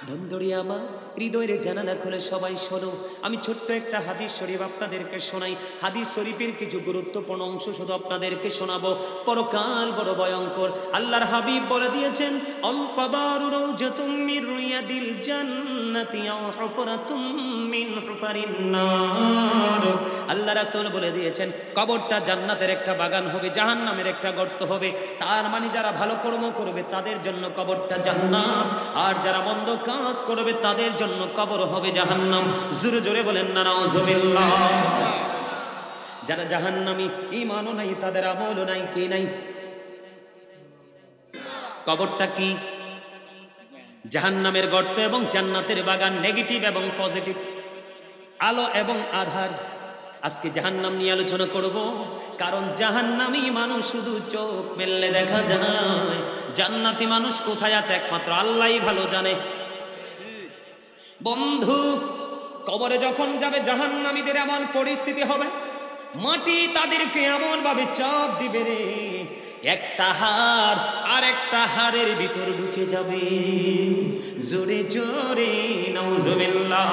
বন্ধুরি আমার, হৃদয়ের জানালা খুলে সবাই শোনো। আমি ছোট্ট একটা হাদিস শরীফ আপনাদেরকে শোনাই। হাদিস শরীফের কিছু গুরুত্বপূর্ণ অংশ শুধু আপনাদেরকে শোনাবো। পরকাল বড় ভয়ঙ্কর। আল্লাহর হাবিব বলে দিয়েছেন, আল কবরু রাউজাতুম মির রিয়াদিল জান্নাতি আও হুফরাতুম মিন হুফারিন নার। আল্লাহ রাসূল বলে দিয়েছেন, কবরটা জান্নাতের একটা বাগান হবে, জাহান্নামের একটা গর্ত হবে। তার মানে যারা ভালো কর্ম করবে তাদের জন্য কবরটা জান্নাত, আর যারা মন্দ কাজ করবে তাদের জন্য কবর হবে জাহান্নাম। জোরে জোরে বলেন না নাউজুবিল্লাহ। যারা জাহান্নামী, ঈমানও নাই, তাদের আমলও নাই, কি নাই? কবরটা কি? জাহান্নামের গর্ত এবং জান্নাতের বাগান, নেগেটিভ এবং পজিটিভ, আলো এবং আধার। আজকে জাহান্নাম নিয়ে আলোচনা করব, কারণ জাহান্নামী মানুষ শুধু চোখ মেললে দেখা যায়, জান্নাতি মানুষ কোথায় আছে একমাত্র আল্লাহই ভালো জানে। বন্ধু, কবরে যখন যাবে জাহান্নামীদের এমন পরিস্থিতি হবে, মাটি তাদেরকে এমন ভাবে চাপ দিবে রে, একটা হাড় আর একটা হাড়ের ভিতর ঢুকে যাবে। জোরে জোরে নাউজুবিল্লাহ।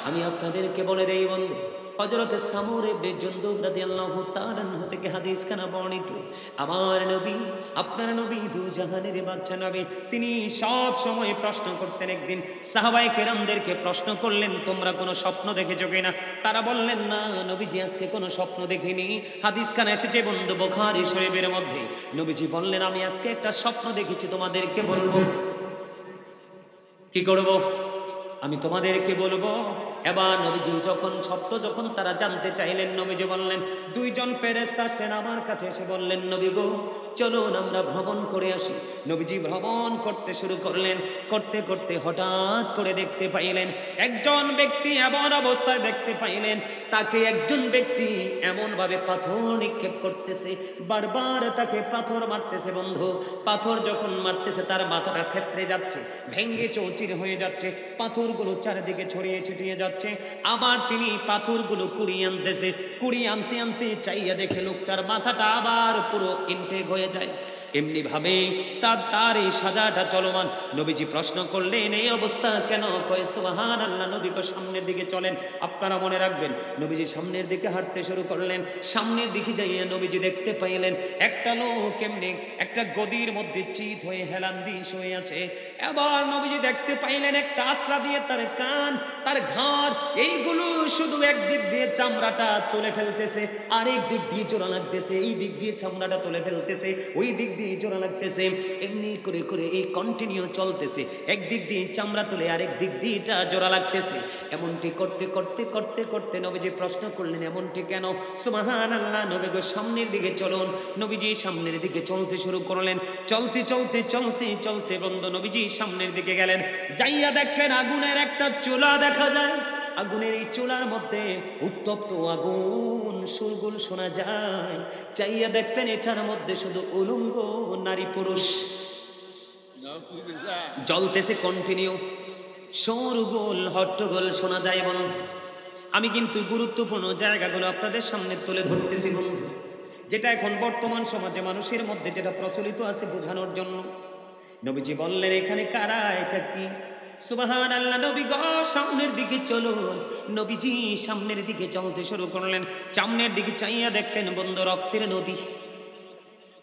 আমি আপনাদেরকে বলে দেই বন্ধু, হযরত সামূর ইবনে জুনদুব রাদিয়াল্লাহু তাআলা আনহু থেকে হাদিস খানা বর্ণিত। আমার নবী, আপনার নবী দু জাহানের বাদশা নবী, তিনি সব সময় প্রশ্ন করতেন। একদিন সাহাবায়ে কেরামদেরকে প্রশ্ন করলেন, তোমরা কোনো স্বপ্ন দেখেছো কিনা? তারা বললেন, না নবীজি, আজকে কোনো স্বপ্ন দেখিনি। হাদিস খানা এসেছে বন্ধু বুখারী শরীফের মধ্যে। নবীজি বললেন, আমি আজকে একটা স্বপ্ন দেখেছি, তোমাদেরকে বলবো। কি করব? আমি তোমাদেরকে বলবো। এবার নবীজি যখন তারা জানতে চাইলেন, নবীজি বললেন, দুইজন ফেরেশতা আসলেন আমার কাছে, এসে বললেন, নবী গো, চলুন আমরা ভ্রমণ করে আসি। নবীজি ভ্রমণ করতে শুরু করলেন। করতে করতে হঠাৎ করে দেখতে পাইলেন, একজন ব্যক্তি এমন অবস্থায় দেখতে পাইলেন, তাকে একজন ব্যক্তি এমন ভাবে পাথর নিক্ষেপ করতেছে, বারবার তাকে পাথর মারতেছে। বন্ধু, পাথর যখন মারতেছে তার মাথাটা থেতলে যাচ্ছে, ভেঙ্গে চৌচির হয়ে যাচ্ছে, পাথরগুলো চারিদিকে ছড়িয়ে ছিটিয়ে যাচ্ছে। আবার তিনি পাথরগুলো কুড়িয়ে আনতেছে, কুড়িয়ে আনতে আনতে চাইয়া দেখে লোকটার মাথাটা আবার পুরো ইনটেক হয়ে যায়। এমনি ভাবে তার এই সাজাটা চলমান। নবীজি প্রশ্ন করলেন, এই অবস্থা কেন? কয় সুবহানাল্লাহ। নবী কয়, সামনের দিকে চলেন। আপনারা মনে রাখবেন, নবীজি সামনের দিকে হাঁটতে শুরু করলেন। সামনের দিকে যাইয়া নবীজি দেখতে পাইলেন, একটা লোক এমনি একটা গদির মধ্যে চিত হয়ে হেলান দিস হয়ে আছে। এবার নবীজি দেখতে পাইলেন, একটা আশ্রা দিয়ে তার কান, তার ঘাড়, এইগুলো শুধু একদিক দিয়ে চামড়াটা তুলে ফেলতেছে, আরেক দিক দিয়ে জোড়া লাগতেছে। এই দিক দিয়ে চামড়াটা তুলে ফেলতেছে, ওই দিক দিয়ে জোড়া লাগতেছে। এমনি করে করে এই কন্টিনিউ চলতেছে। একদিক দিয়ে চামড়া তুলে আরেক দিক দিয়ে এটা জোড়া লাগতেছে। এমনটি করতে করতে করতে করতে নবীজি প্রশ্ন করলেন, এমনটি কেন? সুবহানাল্লাহ। নবী গো, সামনের দিকে চলুন। নবীজি সামনের দিকে চলতে শুরু করলেন। চলতে চলতে চলতে চলতে বন্ধু নবীজি সামনের দিকে গেলেন। যাইয়া দেখলেন আগুনের একটা চুলা দেখা যায়। আগুনের এই চুলার মধ্যে উত্তপ্ত আগুন সুরগুল শোনা যায়। চাইয়া দেখলেন এটার মধ্যে শুধু উলঙ্গ নারী পুরুষ জ্বলতেছে কন্টিনিউ, শোরগোল হট্টগোল শোনা যায়। বন্ধু, আমি কিন্তু গুরুত্বপূর্ণ জায়গাগুলো আপনাদের সামনে তুলে ধরতেছি বন্ধু, যেটা এখন বর্তমান সমাজে মানুষের মধ্যে যেটা প্রচলিত আছে বোঝানোর জন্য। নবীজি বললেন, এখানে কারা? এটা কি? সুবহানাল্লাহ। নবী গো, সামনের দিকে চলুন। নবীজি সামনের দিকে চলতে শুরু করলেন। সামনের দিকে চাইয়া দেখতেন বন্ধু, রক্তের নদী।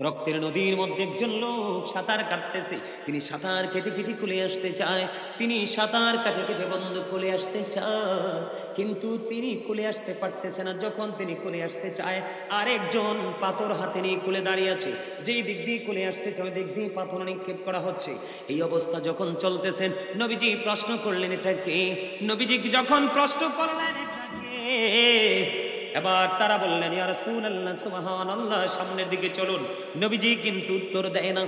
রক্তের নদীর মধ্যে একজন লোক সাঁতার কাটতেছে। তিনি সাঁতার কেটে কেটে খুলে আসতে চায়, তিনি সাঁতার কাটে কেটে বন্ধু খুলে আসতে চায়, কিন্তু তিনি খুলে আসতে পারতেছে না। যখন তিনি খুলে আসতে চায়, আরেকজন পাথর হাতে নিয়ে খুলে দাঁড়িয়ে আছে। যেই দিক দিয়ে খুলে আসতে চায়, দিক দিয়ে পাথর নিক্ষেপ করা হচ্ছে। এই অবস্থা যখন চলতেছেন, নবীজি প্রশ্ন করলেন, এটা কে? নবীজি যখন প্রশ্ন করলেন, এটা কে? এবার তারা বললেন, ইয়া রাসূলুল্লাহ, সুবহানাল্লাহ, সামনের দিকে চলুন। নবীজি কিন্তু উত্তর দেয় না।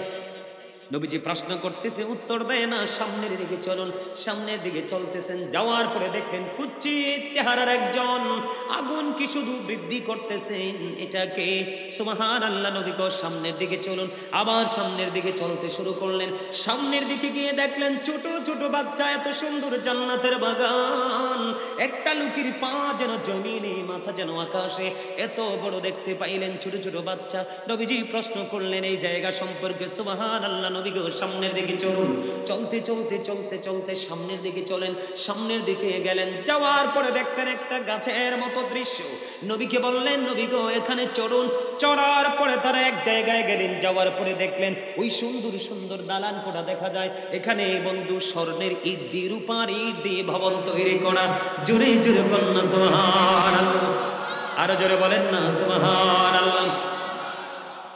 নবীজি প্রশ্ন করতেছে, উত্তর দেয় না। সামনের দিকে চলুন। সামনের দিকে চলতেছেন। যাওয়ার পরে দেখলেন কুচ্ছিত চেহারার একজন, আগুন কি শুধু বৃদ্ধি করতেছেন। এটাকে? সুবহানাল্লাহ। নবী গো, সামনের দিকে চলুন। আবার সামনের দিকে চলতে শুরু করলেন। সামনের দিকে গিয়ে দেখলেন ছোট ছোট বাচ্চা, এত সুন্দর জান্নাতের বাগান। একটা লোকের পা যেন জমিনে, মাথা যেন আকাশে, এত বড় দেখতে পাইলেন ছোট ছোট বাচ্চা। নবীজি প্রশ্ন করলেন এই জায়গা সম্পর্কে। সুবহানাল্লাহ। নবী গো সামনের দিকে চলুন। চলতে চলতে চলতে চলতে সামনের দিকে চলেন, সামনের দিকে গেলেন, যাওয়ার পরে দেখতেন একটা গাছের মতো দৃশ্য। নবীকে বললেন নবী গো এখানে চড়ুন। চড়ার পরে তারা এক জায়গায় গেলেন, যাওয়ার পরে দেখলেন ওই সুন্দর সুন্দর দালান কোঠা দেখা যায়। এখানে বন্ধু স্বর্ণের ইট দিয়ে, রূপার ইট দিয়ে ভবন তৈরি করা। জোরে জোরে বলেন না সুবহানাল্লাহ, আরো জোরে বলেন না সুবহানাল্লাহ।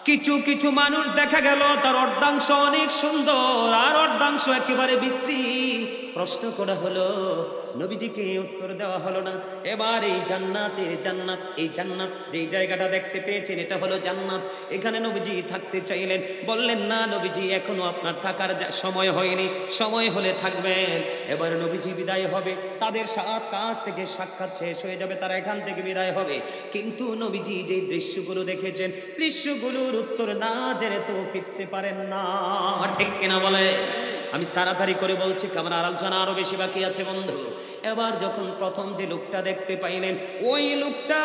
কিছু কিছু মানুষ দেখা গেল তার অর্ধাংশ অনেক সুন্দর আর অর্ধাংশ একেবারে বিশ্রী। প্রশ্ন করা হলো, নবীজিকে উত্তর দেওয়া হলো না। এবার এই জান্নাতের জান্নাত, এই জান্নাত যেই জায়গাটা দেখতে পেয়েছেন এটা হলো জান্নাত। এখানে নবীজি থাকতে চাইলেন, বললেন না নবীজি এখনো আপনার থাকার সময় হয়নি, সময় হলে থাকবেন। এবার নবীজি বিদায় হবে, তাদের কাছ থেকে সাক্ষাৎ শেষ হয়ে যাবে, তারা এখান থেকে বিদায় হবে। কিন্তু নবীজি যে দৃশ্যগুলো দেখেছেন, দৃশ্যগুলোর উত্তর না জেনে তো ফিরতে পারেন না, ঠিক কিনা বলে? আমি তাড়াতাড়ি করে বলছি, আমার আলোচনা আরো বেশি বাকি আছে বন্ধু। এবার যখন প্রথম যে লোকটা দেখতে পাইলেন, ওই লোকটা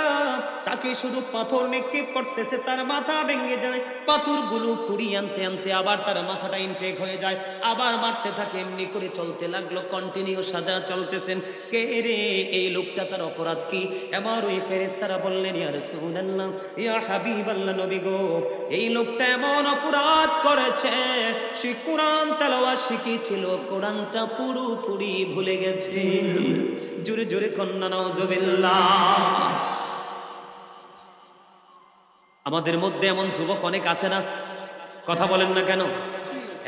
তাকে শুধু পাথর নিক্ষেপ করতেছে, তার মাথা ভেঙে যায়। পাথরগুলো কুড়িয়ে আনতে আনতে আবার তার মাথাটা ইনটেক হয়ে যায়, আবার মারতে থাকে। এমনি করে চলতে লাগলো, কন্টিনিউ সাজা চলতেছেন। কে রে এই লোকটা, তার অপরাধ কি? এবার ওই ফেরেশতারা বললেন ইয়া রাসূলুল্লাহ, ইয়া হাবিবাল্লাহ, নবী গো এই লোকটা এমন অপরাধ করেছে, সে কোরআন তেলাওয়াত শিখেছিল, কোরআনটা পুরোপুরি ভুলে গেছে। জোরে জোরে কন্না নাউজুবিল্লাহ। আমাদের মধ্যে এমন যুবক অনেক আছে না? কথা বলেন না কেন?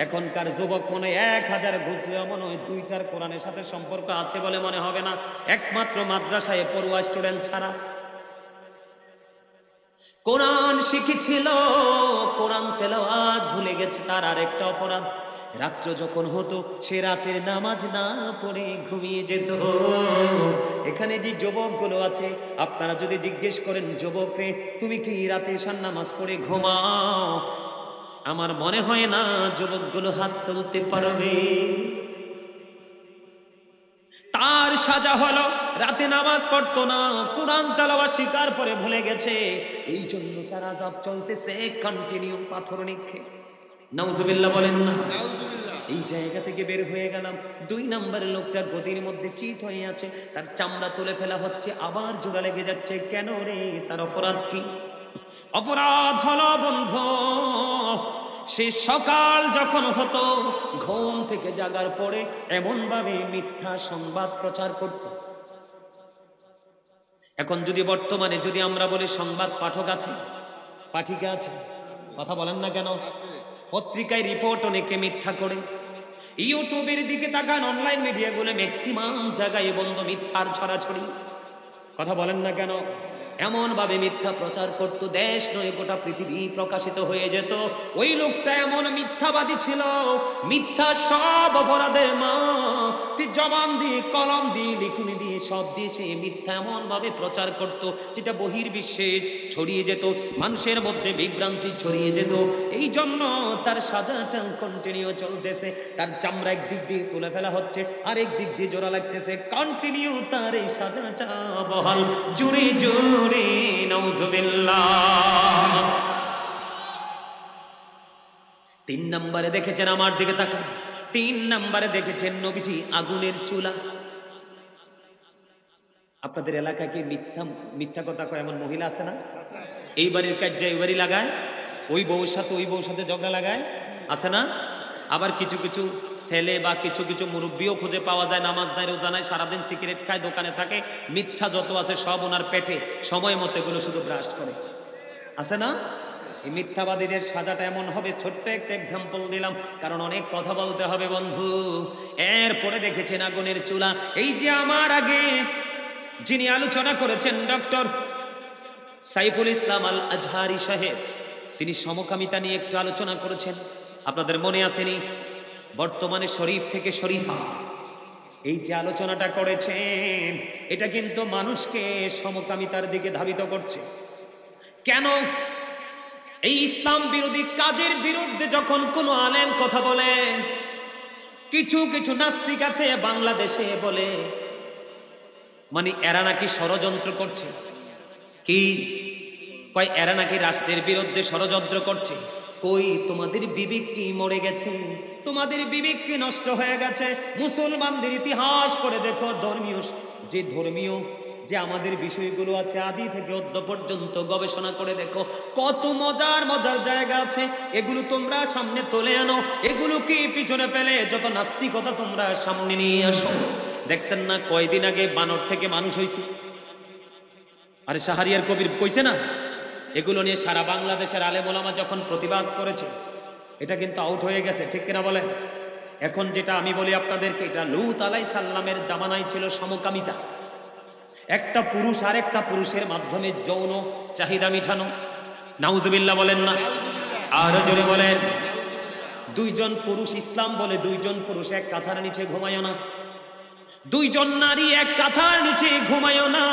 এখনকার যুবক মনে 1000 ঘুষলেও মনে হয় 2টার কোরআনের সাথে সম্পর্ক আছে বলে মনে হবে না, একমাত্র মাদ্রাসায় পড়ুয়া স্টুডেন্ট ছাড়া। কোরআন শিখেছিল, কোরআন তেলাওয়াত ভুলে গেছে, তার আরেকটা অপরাধ। রাত্র যখন হতো সে রাতের নামাজ না পড়ে ঘুমিয়ে যেত। এখানে যে যুবকগুলো আছে, আপনারা যদি জিজ্ঞেস করেন যুবকরে তুমি কি রাতে ঈশার নামাজ পড়ে ঘুমাও, আমার মনে হয় না যুবকগুলো হাত তুলতে পারবে। তার সাজা হলো রাতে নামাজ পড়তো না, কোরআন তেলাওয়াত শিকার পরে ভুলে গেছে, এই জন্য তার আযাব চলতেছে কন্টিনিউ পাথর নিক্ষেপ। নাউজুবিল্লাহ বলেন না। এই জায়গা থেকে বের হয়ে গেলাম। 2 নম্বরের লোকটা গদির মধ্যে চিত হয়ে আছে, তার চামড়া তুলে ফেলা হচ্ছে, আবার জোড়া লেগে যাচ্ছে। কেন রে? তার অপরাধ কি? অপরাধ হলো বন্ধু, সে সকাল যখন হতো ঘুম থেকে জাগার পরে এমন ভাবে মিথ্যা সংবাদ প্রচার করত। এখন যদি বর্তমানে যদি আমরা বলি সংবাদ পাঠক আছে, পাঠিকা আছে, কথা বলেন না কেন? পত্রিকায় রিপোর্ট অনেকে মিথ্যা করে। ইউটিউবের দিকে তাকান, অনলাইন মিডিয়াগুলো ম্যাক্সিমাম জায়গায় বন্ধ মিথ্যার ছড়াছড়ি। কথা বলেন না কেন? এমন ভাবে মিথ্যা প্রচার করত, দেশ নয় গোটা পৃথিবী প্রকাশিত হয়ে যেত। ওই লোকটা এমন মিথ্যাবাদী ছিল, মিথ্যা সব অপরাধের মা। জবান দিয়ে, কলম দিয়ে, লিখুনি দিয়ে, সব দিয়ে সে মিথ্যা এমন ভাবে প্রচার করত যেটা বহির্বিশ্বে ছড়িয়ে যেত, মানুষের মধ্যে বিভ্রান্তি ছড়িয়ে যেত। এই জন্য তার সাজাটা কন্টিনিউ চলতেছে। তার চামড়া একদিক দিয়ে তুলে ফেলা হচ্ছে, আরেক দিক দিয়ে জোড়া লাগতেছে, কন্টিনিউ তার এই সাজাটা বহাল। জুড়ে জুড়ে নাউজুবিল্লাহ। 3 নম্বরে দেখেছেন, আমার দিকে তাকান, 3 নম্বরে দেখেছেন নবীজি আগুনের চুলা। আপনাদের এলাকায় কি মিথ্যা কথা কয় এমন মহিলা আছে না? এই বাড়ির কাজ এই বাড়ি লাগায়, ওই বউর সাথে ঝগড়া লাগায়, আছে না? আবার কিছু কিছু ছেলে বা কিছু কিছু মুরব্বীও খুঁজে পাওয়া যায়, নামাজ নাই, রোজা নাই, সারাদিন সিগারেট খায়, দোকানে থাকে, মিথ্যা যত আছে সব ওনার পেটে, সময় মতো এগুলো শুধু ব্রাশ করে, আছে না? এই মিথ্যাবাদীদের সাজাটা এমন হবে। ছোট্ট একটা এক্সাম্পল দিলাম, কারণ অনেক কথা বলতে হবে বন্ধু। এরপরে দেখেছেন আগুনের চুলা। এই যে আমার আগে যিনি আলোচনা করেছেন ডক্টর সাইফুল ইসলাম আল আজহারি সাহেব, তিনি সমকামিতা নিয়ে একটু আলোচনা করেছেন, আপনাদের মনে আসেনি? বর্তমানে শরীফ থেকে শরীফা এই যে আলোচনাটা করেছেন, এটা কিন্তু মানুষকে সমকামিতার দিকে ধাবিত করছে। কেন? এই ইসলাম বিরোধী কাজের বিরুদ্ধে যখন কোনো আলেম কথা বলে, কিছু কিছু নাস্তিক আছে বাংলাদেশে বলে মানে এরা নাকি ষড়যন্ত্র করছে। কি কয়? এরা নাকি রাষ্ট্রের বিরুদ্ধে ষড়যন্ত্র করছে। কই তোমাদের বিবেক কি মরে গেছে? তোমাদের বিবেক কি নষ্ট হয়ে গেছে? মুসলমানদের ইতিহাস পড়ে দেখো, ধর্মীয় যে আমাদের বিষয়গুলো আছে আদি থেকে অদ্য পর্যন্ত গবেষণা করে দেখো, কত মজার মজার জায়গা আছে। এগুলো তোমরা সামনে তুলে আনো, এগুলোকে পিছনে ফেলে যত নাস্তিকতা তোমরা সামনে নিয়ে আসো। দেখছেন না কয়দিন আগে বানর থেকে মানুষ হয়েছে? আরে শাহরিয়ার কবির কইছে না? এগুলো নিয়ে সারা বাংলাদেশের আলেম ওলামা যখন প্রতিবাদ করেছে, এটা কিন্তু আউট হয়ে গেছে, ঠিক কিনা বলে? এখন যেটা আমি বলি আপনাদেরকে, এটা লূত আলাইহিস সালামের জামানায় ছিল সমকামিতা। একটা পুরুষ আর একটা পুরুষের মাধ্যমে যৌন চাহিদা মিটানো। নাউজুবিল্লাহ বলেন না? আর জোরে বলেন। দুইজন পুরুষ, ইসলাম বলে দুইজন পুরুষ এক কাঁথার নিচে ঘুমায় না, দুইজন নারী এক কাঁথার নিচে ঘুমায় না।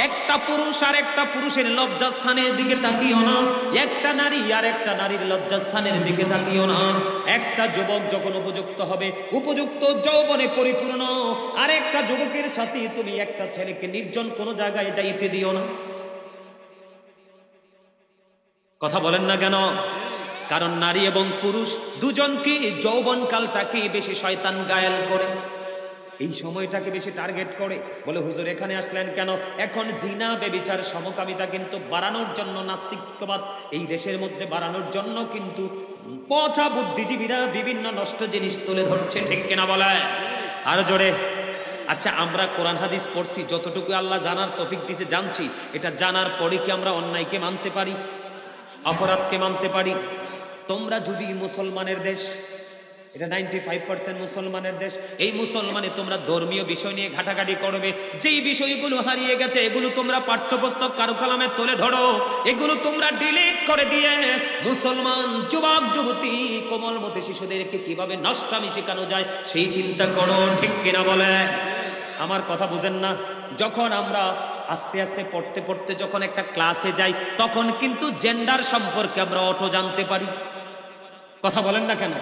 একটা পুরুষ আর একটা পুরুষের লজ্জাস্থানের দিকে তাকিও না, একটা নারী আর একটা নারীর লজ্জাস্থানের দিকে তাকিও না। একটা যুবক যখন উপযুক্ত হবে, উপযুক্ত যৌবনে পরিপূর্ণ, আর একটা যুবকের সাথে তুমি একটা ছেলেকে নির্জন কোনো জায়গায় যাইতে দিও না। কথা বলেন না কেন? কারণ নারী এবং পুরুষ দুজনকে যৌবনকালটাকে বেশি শয়তান গায়েল করে, এই সময়টাকে বেশি টার্গেট করে। বলে হুজুর এখানে আসলেন কেন? এখন জিনা বেবিচার সমকামিতা কিন্তু বাড়ানোর জন্য, নাস্তিকবাদ এই দেশের মধ্যে বাড়ানোর জন্য কিন্তু পচা বুদ্ধিজীবীরা বিভিন্ন নষ্ট জিনিস তুলে ধরছে, ঠিক কিনা বলে? আর জোরে। আচ্ছা, আমরা কোরআন হাদিস পড়ছি, যতটুকু আল্লাহ জানার তৌফিক দিয়েছে জানছি, এটা জানার পরে কি আমরা অন্যায়কে মানতে পারি, অপরাধকে মানতে পারি? তোমরা যদি মুসলমানের দেশ, এটা 95% মুসলমানের দেশ, এই মুসলমানে তোমরা ধর্মীয় বিষয় নিয়ে ঘাটাঘাটি করবে, যেই বিষয়গুলো হারিয়ে গেছে এগুলো তোমরা পাঠ্যপুস্তক কারো কলমে তুলে ধরো, এগুলো তোমরা ডিলিট করে দিয়ে মুসলমান যুবক যুবতী কোমলমতি শিশুদেরকে কিভাবে নষ্টামি শেখানো যায় সেই চিন্তা করো, ঠিক কিনা বলে? আমার কথা বুঝেন না? যখন আমরা আস্তে আস্তে পড়তে পড়তে যখন একটা ক্লাসে যাই, তখন কিন্তু জেন্ডার সম্পর্কে আমরা অটো জানতে পারি। কথা বলেন না কেন?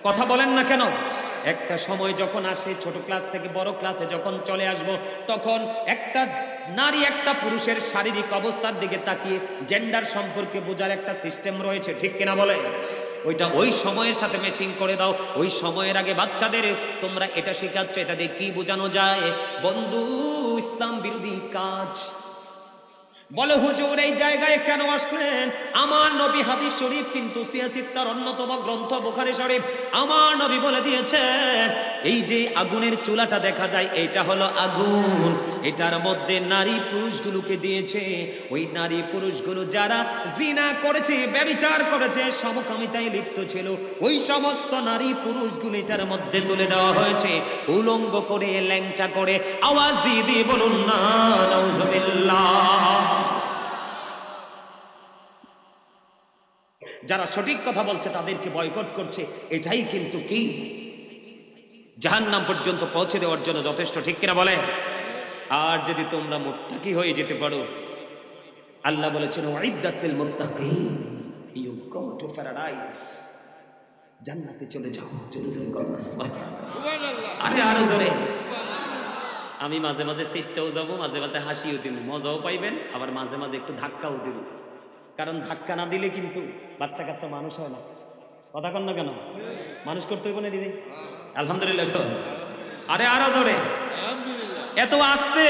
কথা বলেন না কেন? একটা সময় যখন আসে, ছোট ক্লাস থেকে বড় ক্লাসে যখন চলে আসব, তখন একটা নারী একটা পুরুষের শারীরিক অবস্থার দিকে তাকিয়ে জেন্ডার সম্পর্কে বোঝার একটা সিস্টেম রয়েছে, ঠিক কিনা বলে? ওইটা ওই সময়ের সাথে ম্যাচিং করে দাও। ওই সময়ের আগে বাচ্চাদের তোমরা এটা শেখাচ্ছ, এটা দিয়ে কি বোঝানো যায়? বন্ধু, ইসলাম বিরোধী কাজ। বলে হুজুর এই জায়গায় কেন আসলেন? আমার নবী, হাদিস শরীফ কিন্তু সিয়াসিত্তার অন্যতম গ্রন্থ বুখারী শরীফ, আমার নবী বলে দিয়েছে, এই যে আগুনের চুলাটা দেখা যায় এটা হলো আগুন, এটার মধ্যে নারী পুরুষগুলোকে দিয়েছে। ওই নারী পুরুষগুলো যারা জিনা করেছে, ব্যভিচার করেছে, সমকামিতায় লিপ্ত ছিল, ওই সমস্ত নারী পুরুষগুলো এটার মধ্যে তুলে দেওয়া হয়েছে, উলঙ্গ করে, ল্যাংটা করে। আওয়াজ দিয়ে দিয়ে বলুন না নাউজুবিল্লাহ। যারা সঠিক কথা বলছে তাদেরকে বয়কট করছে, এটাই কিন্তু কি জাহান্নাম পর্যন্ত পৌঁছে দেওয়ার জন্য যথেষ্ট, ঠিক কিনা বলে? আর যদি তোমরা মুত্তাকি হয়ে যেতে পারো, আল্লাহ বলেছেন ওয়াইদাতুল মুত্তাকিন, ইউ গো টু প্যারাডাইস, জান্নাতে চলে যাও। চলে যাও, সুবহানাল্লাহ। আরে আরো জোরে। আমি মাঝে মাঝে সিটতেও যাব, মাঝে মাঝে হাসিও দিব, মজাও পাইবেন, আবার মাঝে মাঝে একটু ধাক্কাও দিব। কারণ ধাক্কা না দিলে কিন্তু বাচ্চা কাচ্চা মানুষ হয় না। কথা কন না কেন? মানুষ করতে হইব না দিদি? আলহামদুলিল্লাহ। আরে আরো জোরে। এত আস্তে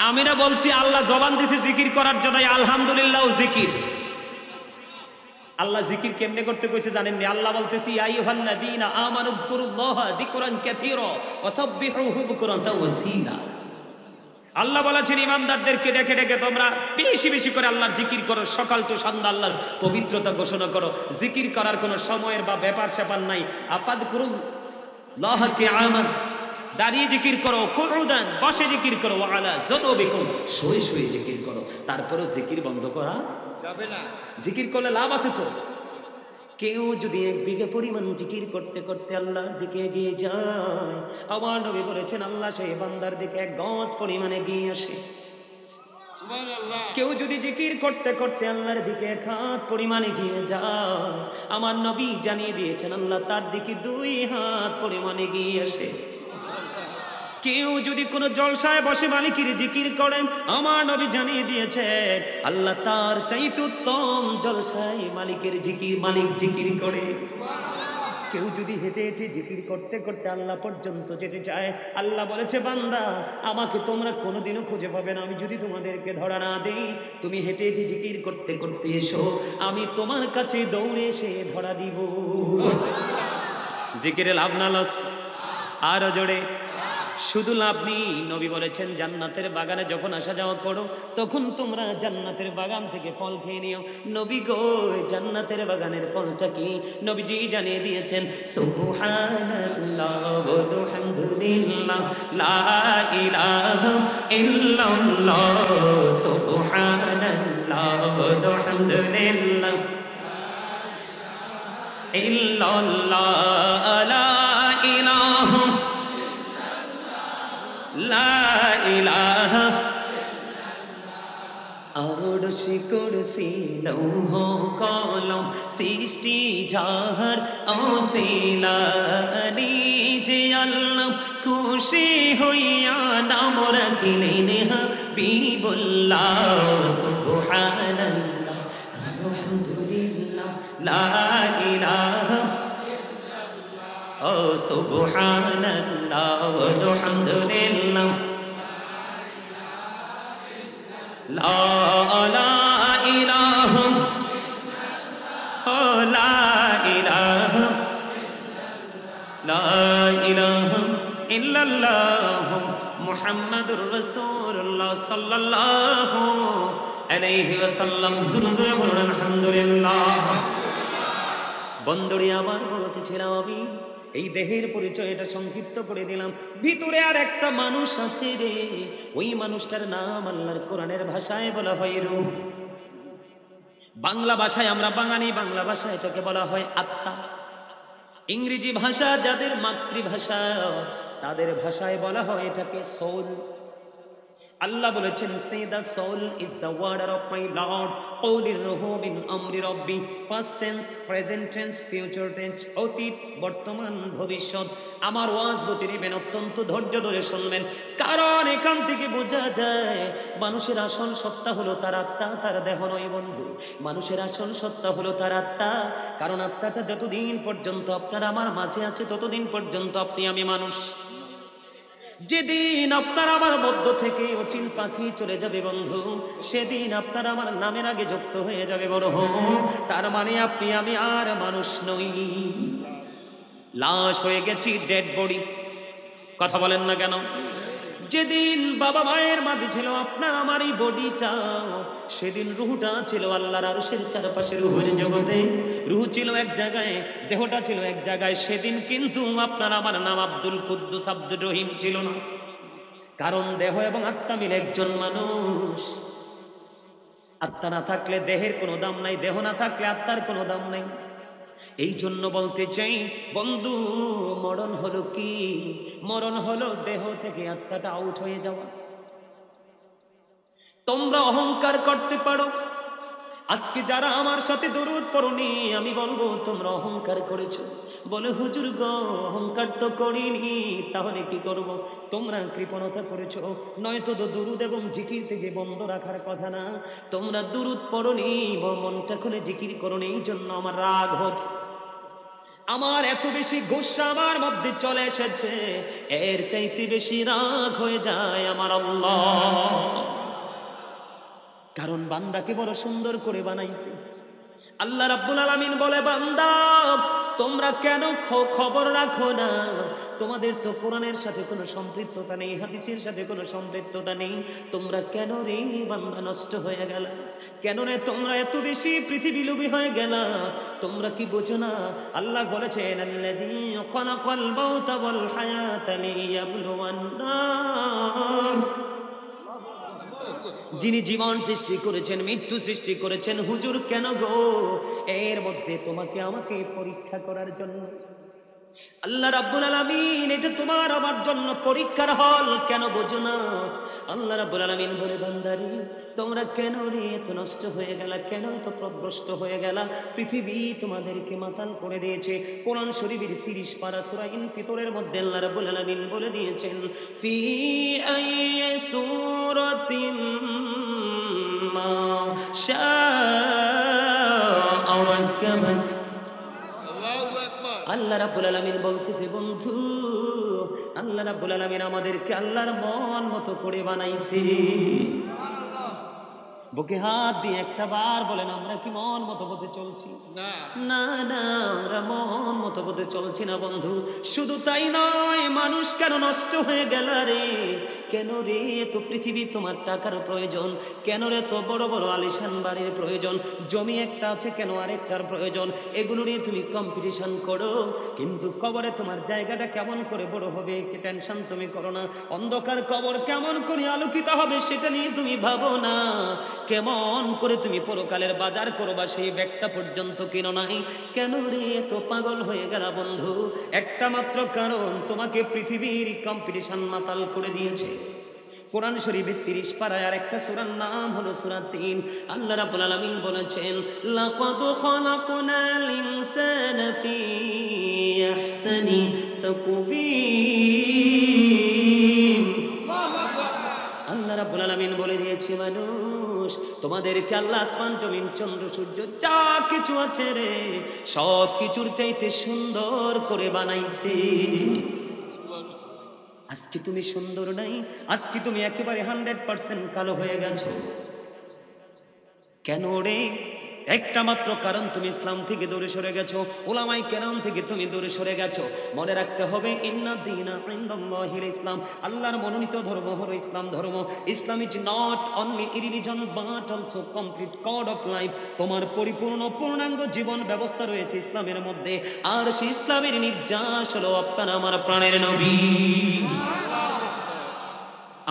আমি না বলছি, আল্লাহ জবান দিছে জিকির করার জন্য, আলহামদুলিল্লাহ জিকির। আল্লাহ জিকির কেমনে করতে কইছে জানেন নি? আল্লাহ বলতেছি ইয়া আইয়ুহাল্লাযীনা আমানু যিকুরুল্লাহা যিকরান কাসীরা ওয়া সাব্বিহুহু বুকরান ওয়া ওয়াসীলা। আল্লাহ বলেছেন ইমানদারদেরকে ডেকে ডেকে তোমরা বেশি বেশি করে আল্লাহর জিকির করো, সকাল টু সন্ধ্যা আল্লাহর পবিত্রতা ঘোষণা করো। জিকির করার কোনো সময়ের বা ব্যাপার স্যাপার নাই। আফাদকুরুল্লাহা কিয়ামান, দাঁড়িয়ে জিকির করো, কুউদান বসে জিকির করো, ওয়া আলা যুনুবিকুম শুয়ে শুয়ে জিকির করো। তারপরেও জিকির বন্ধ করা যাবে না। জিকির করলে লাভ আছে তো। কেউ যদি 1 বিঘা পরিমাণ জিকির করতে করতে আল্লাহর দিকে এগিয়ে যায়, আমার নবী বলেছেন আল্লাহ সেই বান্দার দিকে 1 গজ পরিমাণে এগিয়ে আসে। সুবহানাল্লাহ। কেউ যদি জিকির করতে করতে আল্লাহর দিকে 1 হাত পরিমাণে এগিয়ে যায়, আমার নবী জানিয়ে দিয়েছেন আল্লাহ তার দিকে 2 হাত পরিমাণে এগিয়ে আসে। কেউ যদি কোনো জলসায় বসে মালিকের জিকির করেন, আমার নবী জানিয়ে দিয়েছে আল্লাহ তার চাইতে উত্তম জলসায় মালিকের জিকির, মালিক জিকির করে। কেউ যদি হেঁটে হেঁটে জিকির করতে করতে আল্লাহ পর্যন্ত যেতে চায়, আল্লাহ বলেছে বান্দা আমাকে তোমরা কোনোদিনও খুঁজে পাবে না, আমি যদি তোমাদেরকে ধরা না দেই, তুমি হেঁটে হেঁটে জিকির করতে করতে এসো, আমি তোমার কাছে দৌড়ে এসে ধরা দিব। জিকিরে লাভ না লস? আরো জোরে। শুধু লাভ নেই, নবী বলেছেন জান্নাতের বাগানে যখন আসা যাওয়া করো তখন তোমরা জান্নাতের বাগান থেকে ফল খেয়ে নিও। নবী গো জান্নাতের বাগানের ফলটা কি নবীজি জানিয়ে দিয়েছেন, সুবহানাল্লাহ ওয়ালহামদুলিল্লাহ লা ইলাহা ইল্লাল্লাহ, সুবহানাল্লাহ ওয়ালহামদুলিল্লাহ ইল্লাল্লাহ, লা ইলাহা লা ইলাহা। আরশে কুরসি লৌহ কলম সৃষ্টি যাহার অসিলানি, যে আল্লাহ খুশি হইয়া নাম রাখিলেন হাবিবুল্লাহ, সুবহানাল্লাহ আলহামদুলিল্লাহ লা ইলাহা, ও সুবহানাল্লাহ ওয়ালহামদুলিল্লাহ লা ইলাহা, ও লা ইলাহা, লা ইলাহা ইল্লাল্লাহ মুহাম্মাদুর রাসূলুল্লাহ সাল্লাল্লাহু আলাইহি ওয়াসাল্লাম। আলহামদুলিল্লাহ। বন্ধুরে আমার বলতেছিলাম আমি এই দেহের পরিচয়টা সংক্ষিপ্ত করে দিলাম, ভিতরে আর একটা মানুষ আছে রে, ওই মানুষটার নাম আল্লাহর কোরআনের ভাষায় বলা হয় রূহ। বাংলা ভাষায় আমরা বাঙালি বাংলা ভাষায় এটাকে বলা হয় আত্মা। ইংরেজি ভাষা যাদের মাতৃভাষা তাদের ভাষায় বলা হয় এটাকে সোল। আল্লাহ বলেছেন say the soul is the word of my Lord, qawlir ruhu min amri rabbi, past tense, present tense, future tense, অতীত বর্তমান ভবিষ্যৎ। আমার ওয়াজ বুঝে নেবেন, অত্যন্ত ধৈর্য ধরে শুনবেন, কারণ এখান থেকে বোঝা যায় মানুষের আসল সত্তা হলো তার আত্মা, তার দেহ নয় বন্ধু। মানুষের আসল সত্তা হলো তার আত্মা, কারণ আত্মাটা যতদিন পর্যন্ত আপনার আমার মাঝে আছে ততদিন পর্যন্ত আপনি আমি মানুষ। যেদিন আপনার আমার মধ্য থেকে অচিন পাখি চলে যাবে বন্ধু, সেদিন আপনার আমার নামের আগে যুক্ত হয়ে যাবে বড়, তার মানে আপনি আমি আর মানুষ নই, লাশ হয়ে গেছি, ডেড বডি। কথা বলেন না কেন? যেদিন বাবা মায়ের মাঝে ছিল আপনার আমার এই বডিটা, সেদিন রুহটা ছিল আল্লাহর আরশের চারপাশে রুহের জগতে। রুহ ছিল এক জায়গায়, দেহটা ছিল এক জায়গায়। সেদিন কিন্তু আপনার আমার নাম আব্দুল কুদ্দুস আব্দুর রহিম ছিল না, কারণ দেহ এবং আত্মা মিলে একজন মানুষ। আত্মা না থাকলে দেহের কোনো দাম নাই, দেহ না থাকলে আত্মার কোনো দাম নাই। এই জন্য বলতে চাই বন্ধু, মরণ হলো কি? মরণ হলো দেহ থেকে আত্মাটা আউট হয়ে যাওয়া। তোমরা অহংকার করতে পারো, আজকে যারা আমার সাথে দরুদ পড়নি আমি বলবো তোমরা অহংকার করেছো। বলে হুজুর গো অহংকার তো করিনি, তাহলে কি করব? তোমরা কৃপণতা করেছো, নয়তো তো দরুদ এবং জিকির থেকে বন্ধ রাখার কথা না। তোমরা দরুদ পড়নি, মনটা খুলে জিকির করোনি, এই জন্য আমার রাগ হচ্ছে। আমার এত বেশি গুসা আমার মধ্যে চলে এসেছে, এর চাইতে বেশি রাগ হয়ে যায় আমার আল্লাহ। কারণ বান্দাকে বড় সুন্দর করে বানাইছে। আল্লাহ রাব্বুল আলামিন বলে, বান্দা তোমরা কেন খবর রাখো না? তোমাদের তো কোরআনের সাথে কোনো সম্পৃক্ততা নেই, হাদিসের সাথে কোনো সম্পৃক্ততা নেই, তোমরা কেন রে বান্দা নষ্ট হয়ে গেল? কেন রে তোমরা এত বেশি পৃথিবী লোভী হয়ে গেল? তোমরা কি বোঝো না? আল্লাহ বলেছেন আল্লাযী খালাকাল মাউতা ওয়াল হায়াতা লিয়াবলুওয়ান্নাস, যিনি জীবন সৃষ্টি করেছেন, মৃত্যু সৃষ্টি করেছেন। হুজুর কেন গো? এর মধ্যে তোমাকে আমাকে পরীক্ষা করার জন্য। আল্লাহ রাব্বুল আলামিন এটা তোমার আমার জন্য পরীক্ষার হল, কেন বোঝো না? আল্লাহ রাব্বুল আলামিন বলে, বান্দারে তোমরা কেন রে এত নষ্ট হয়ে গেলা, কেন এত প্রভ্রষ্ট হয়ে গেলা? পৃথিবী তোমাদেরকে মাতাল করে দিয়েছে। কোরআন শরীফের 30 পারা সূরা ইনফিতরের মধ্যে আল্লাহ রাব্বুল আলামিন বলে দিয়েছেন, ফি আইয়ি সূরাতিন মা শাআ রাক্কাবাক। আল্লাহ রাব্বুল আলামিন বলতেছে, বন্ধু আল্লাহ রাব্বুল আলামিন আমাদেরকে আল্লাহর মন মতো করে বানাইছে। বুকে হাত দিয়ে একটা বার বলেন, আমরা কি মন মতো পথে চলছি? না না, আমরা মন মতো পথে চলছি না বন্ধু। শুধু তাই নয়, মানুষ কেন নষ্ট হয়ে গেল রে? কেন রে এত পৃথিবী তোমার টাকার প্রয়োজন? কেন রে তো বড় বড় আলিশান বাড়ির প্রয়োজন? জমি একটা আছে, কেন আরেকটার প্রয়োজন? এগুলো নিয়ে তুমি কম্পিটিশন করো, কিন্তু কবরে তোমার জায়গাটা কেমন করে বড় হবে কি টেনশন তুমি করো না। অন্ধকার কবর কেমন করে আলোকিত হবে সেটা নিয়ে তুমি ভাবো না। কেমন করে তুমি পরকালের বাজার করবা সেই ব্যাগটা পর্যন্ত কিনো নাই। কেন রে এত পাগল হয়ে গেল বন্ধু? একটা মাত্র কারণ, তোমাকে পৃথিবীর কম্পিটিশন মাতাল করে দিয়েছে। কোরআন শরীফের 30 পারায় আর একটা সূরার নাম হলো সূরা 3। আল্লাহ রাব্বুল আলামিন বলেছেন, লাকাদ খালাকনাল ইনসানা ফি আহসানি তাকবীর। আল্লাহ রাব্বুল আলামিন বলে দিয়েছে, মানুষ তোমাদেরকে আল্লাহ আসমান জমিন চন্দ্র সূর্য যা কিছু আছে রে সব কিছুর চাইতে সুন্দর করে বানাইছে। আজকে তুমি সুন্দর নাই, আজকে তুমি একেবারে 100% কালো হয়ে গেছো। কেন রে? একটা মাত্র কারণ, তুমি ইসলাম থেকে দূরে সরে গেছো, উলামায়ে কেরাম থেকে তুমি দূরে সরে গেছো। মনে রাখতে হবে, ইন্না দীনা ইনদাল্লাহিল ইসলাম, আল্লাহর মনোনীত ধর্ম হলো ইসলাম ধর্ম। Islam is not only a religion but also complete code of life. তোমার পরিপূর্ণ পূর্ণাঙ্গ জীবন ব্যবস্থা রয়েছে ইসলামের মধ্যে, আর সেই ইসলামের নির্যাস হলো আপনার আমার প্রাণের নবী।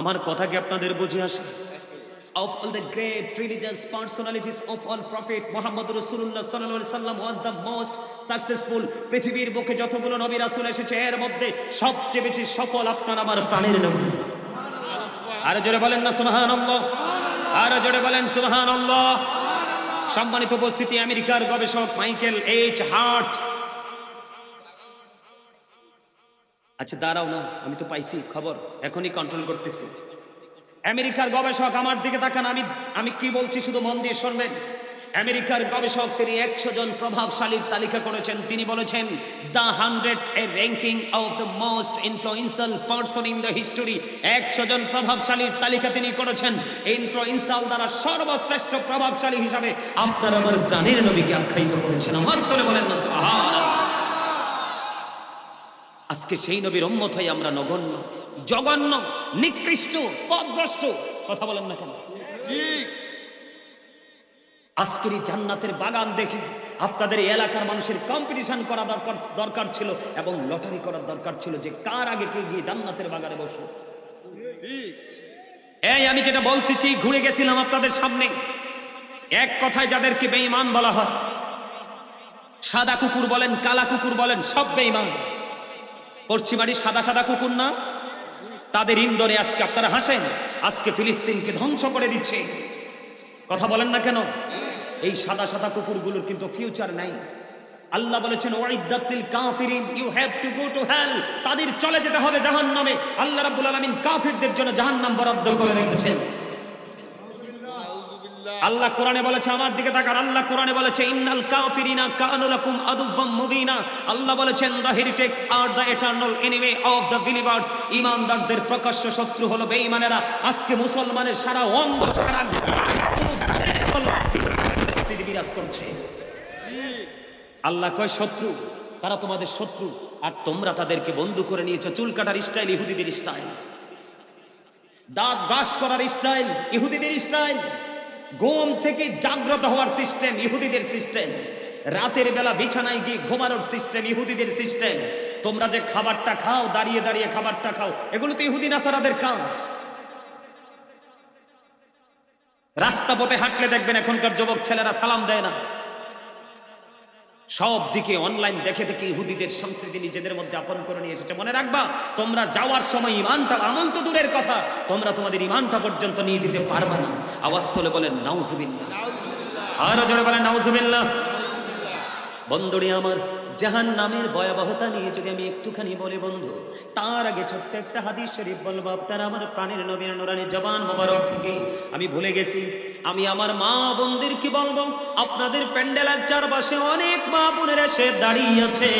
আমার কথা কি আপনাদের বুঝে আসে? Of all the great religious personalities of all Prophet Muhammad Rasulullah sallallahu alaihi wasallam was the most successful. পৃথিবীর বুকে যতগুলো নবী রাসূল এসেছে এর মধ্যে সবচেয়ে বেশি সফল আপনার আমার প্রাণের নবী। আর জোরে বলেন না সুবহানাল্লাহ, আর জোরে বলেন সুবহানাল্লাহ। সম্মানিত উপস্থিতি, আমেরিকার গবেষক মাইকেল এইচ হার্ট, আচ্ছা দাঁড়াও না, আমি তো পাইছি খবর, এখনই কন্ট্রোল করতেছি। আমেরিকার গবেষক, আমার দিকে তাকান, আমি কি বলছি শুধু মন দিয়ে শুনবেন। আমেরিকার গবেষক তিনি 100 জন প্রভাবশালীর তালিকা করেছেন। তিনি বলেছেন, the 100 A ranking of the most influential person in the history. 100 জন প্রভাবশালীর তালিকা তিনি করেছেন। ইনফ্লুয়েন্সিয়াল দ্বারা সর্বশ্রেষ্ঠ প্রভাবশালী হিসাবে আপনার আমার প্রাণের নবীকে আখ্যায়িত করেছেন। আওয়াজ করে বলেন না সুবহানাল্লাহ। আজকে সেই নবীর উম্মত হয়ে আমরা নগণ্য, জঘন্য, নিকৃষ্ট, পথভ্রষ্ট। কথা বলেন না কেন? ঠিক। আজকের এই জান্নাতের বাগান দেখে আপনাদের এই এলাকার মানুষের কম্পিটিশন করা দরকার ছিল এবং লটারি করার দরকার ছিল যে কার আগে কে গিয়ে জান্নাতের বাগানে বসো। ঠিক। এই আমি যেটা বলতেছি, ঘুরে গেছিলাম আপনাদের সামনে। এক কথায় যাদেরকে বেঈমান বলা হয়, সাদা কুকুর বলেন, কালা কুকুর বলেন, সব বেঈমান। পশ্চিমারি সাদা সাদা কুকুর না, তাদের ইন্ধনে আজকে আপনারা হাসেন, আজকে ফিলিস্তিনকে ধ্বংস করে দিচ্ছে। কথা বলেন না কেন? এই সাদা সাদা কুকুরগুলোর কিন্তু ফিউচার নাই। আল্লাহ বলেছেন, ওয়াইদাতিল কাফিরিন, you have to go to hell, তাদের চলে যেতে হবে জাহান্নামে। আল্লাহ রাব্বুল আলামিন কাফিরদের জন্য জাহান্নাম বরাদ্দ করে রেখেছেন। আল্লাহ কোরআনে বলেছে, আমার দিকে তাকান, আল্লাহ কোরআনে বলেছে, ইন্নাল কাফিরিনা কানু লাকুম আদুওয়াম মুবিনা। আল্লাহ বলেছেন, the heretics are the eternal enemy of the believers. ঈমানদারদের প্রকাশ্য শত্রু হলো বেঈমানেরা। আজকে মুসলমানের সারা অঙ্গ, সারা বিরাজ করছে। আল্লাহ কয় শত্রু, তারা তোমাদের শত্রু, আর তোমরা তাদেরকে বন্ধু করে নিয়েছো। চুল কাটার স্টাইল ইহুদিদের স্টাইল, দাঁত ব্রাশ করার স্টাইল ইহুদিদের স্টাইল, ঘুম থেকে জাগ্রত হওয়ার সিস্টেম ইহুদিদের সিস্টেম, রাতের বেলা বিছানায় গিয়ে ঘুমানোর সিস্টেম ইহুদিদের সিস্টেম। তোমরা যে খাবারটা খাও, দাঁড়িয়ে দাঁড়িয়ে খাবারটা খাও, এগুলো তো ইহুদি নাসারাদের কাজ। রাস্তা পথে হাঁটলে দেখবেন এখনকার যুবক ছেলেরা সালাম দেয় না। সব দিকে অনলাইন দেখে দেখে ইহুদিদের সংস্কৃতি নিজেদের মধ্যে আপন করে নিয়ে এসেছে। মনে রাখবা, তোমরা যাওয়ার সময় ইমানটা, আমল তো দূরের কথা, তোমরা তোমাদের ইমানটা পর্যন্ত নিয়ে যেতে পারবে না। আওয়াজ তুলে বলেন নাউজুবিল্লাহ, আরো জোরে বলেন নাউজুবিল্লাহ। বন্ধুরে আমার, জাহান্নামের ভয়াবহতা নিয়ে যদি আমি একটুখানি বলি বন্ধু, তার আগে ছোট্ট একটা হাদিস শরীফ বলবো আপনারা আমার প্রাণের নবীর নুরানি জবান মোবারক থেকে। আমি ভুলে গেছি, আমি আমার মা বোনদেরকে বলবো, আপনাদের প্যান্ডেলের চারপাশে অনেক মা বোনেরা এসে দাঁড়িয়ে আছে,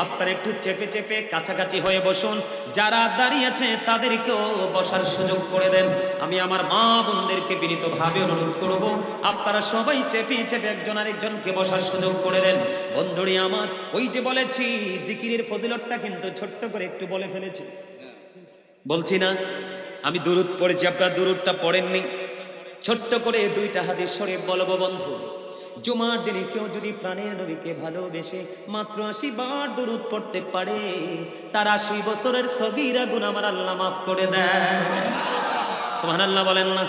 আপনারা একটু চেপে চেপে কাছাকাছি হয়ে বসুন। যারা দাঁড়িয়ে আছে তাদেরকেও বসার সুযোগ করে দেন। আমি আমার মা বোনদেরকে বিনীতভাবে অনুরোধ করব, আপনারা সবাই চেপে চেপে একজন আরেকজনকে বসার সুযোগ করে দেন। বন্ধুরে আমার, ওই যে বলেছি জিকিরের ফজিলতটা কিন্তু ছোট্ট করে একটু বলে ফেলেছি, বলছি না? আমি দুরূদ পড়েছি, আপনারা দুরূদটা পড়েননি। ছোট্ট করে দুইটা হাদিস শরীফ বলবো বন্ধু। জুমার দিনে কেউ যদি প্রাণের নবীকে ভালোবেসে মাত্র 80 বার দুরূদ পড়তে পারে, তার 80 বছরের সগীরা গুনাহ আমার আল্লাহ মাফ করে দেয়। সুবহানাল্লাহ বলেন না?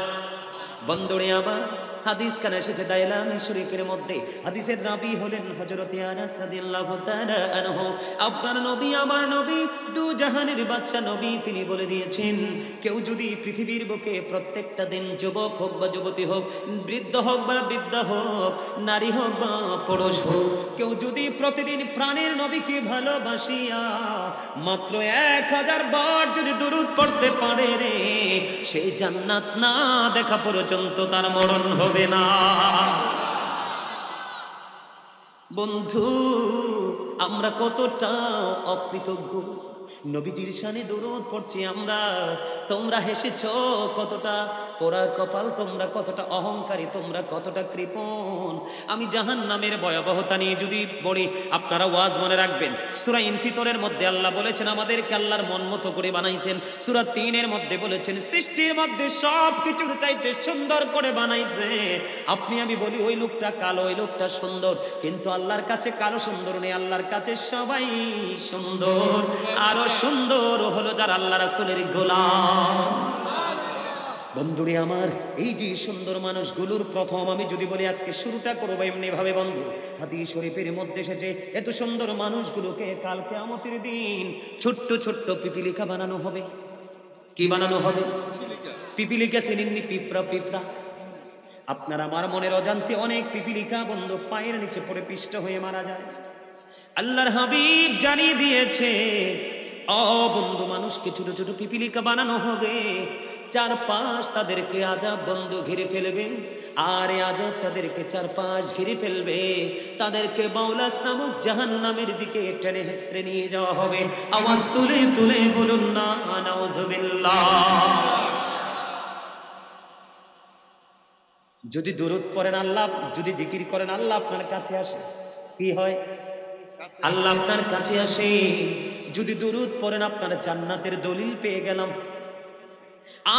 বন্ধুরে আমার, হাদিস কানে এসেছে দাইলামি শরীফের মধ্যে। হাদিসের রাবী হলেন হযরত আনাস রাদিয়াল্লাহু তাআলা আনহু। আপনার নবী, আমার নবী, দু জাহানের বাদশা নবী, তিনি বলে দিয়েছেন, কেউ যদি পৃথিবীর বুকে প্রত্যেকটা দিন, যুবক হোক বা যুবতী হোক, বৃদ্ধ হোক বা বৃদ্ধা হোক, নারী হোক বা পুরুষ হোক, কেউ যদি প্রতিদিন প্রাণের নবীকে ভালোবাসিয়া মাত্র 1000 বার যদি দুরূদ পড়তে পারে রে, সেই জান্নাত না দেখা পর্যন্ত তার মরণ হবে না। বন্ধু, আমরা কতটা অকৃতজ্ঞ। নবীজির শানে দরুদ পড়ছি আমরা, তোমরা হেসেছো কতটা, পোড়া কপাল তোমরা, কতটা অহংকারী তোমরা, কতটা কৃপণ। আমি জাহান্নামের ভয়াবহতা নিয়ে যদি বলি, আপনারা ওয়াজ মনে রাখবেন। সূরা ইনফিতরের মধ্যে আল্লাহ বলেছেন আমাদেরকে আল্লাহর মন মতো করে বানাইছেন। সূরা 3-এর মধ্যে বলেছেন সৃষ্টির মধ্যে সব কিছুর চাইতে সুন্দর করে বানাইছে। আপনি আমি বলি ওই লোকটা কালো, ওই লোকটা সুন্দর, কিন্তু আল্লাহর কাছে কালো সুন্দর নেই, আল্লাহর কাছে সবাই সুন্দর। আরো সুন্দর হলো যারা আল্লাহ রাসূলের গোলাম। বন্ধুরে আমার, এই যে সুন্দর মানুষগুলোর প্রথম আমি যদি বলি, আজকে শুরুটা করবো এমনি ভাবে বন্ধু। হাদিস শরীফের মধ্যে এসেছে, এত সুন্দর মানুষগুলোকে কাল কিয়ামতের দিন ছোট্ট ছোট্ট পিপিলিকা বানানো হবে। কি বানানো হবে? পিপিলিকা চিনেননি? পিঁপড়া, পিঁপড়া। আপনার আমার মনের অজান্তে অনেক পিপিলিকা বন্ধু পায়ের নিচে পড়ে পিষ্ট হয়ে মারা যায়। আল্লাহর হাবিব জানিয়ে দিয়েছে, ও বন্ধু, মানুষকে ছোট ছোট পিপিলিকা বানানো হবে, চারপাশ তাদেরকে আযাব বন্ধু ঘিরে ফেলবে, আর এই আযাব তাদেরকে চারপাশ ঘিরে ফেলবে, তাদেরকে বাউলাস নামক জাহান্নামের দিকে টেনে হেসড়ে নিয়ে যাওয়া হবে। আওয়াজ তুলে তুলে বলুন না নাউজুবিল্লাহ। যদি দুরূদ পড়েন আল্লাহ, যদি জিকির করেন আল্লাহ আপনার কাছে আসে। কি হয়? আল্লাহ আপনার কাছে আসে। যদি দুরূদ পড়েন আপনার জান্নাতের দলিল পেয়ে গেলাম।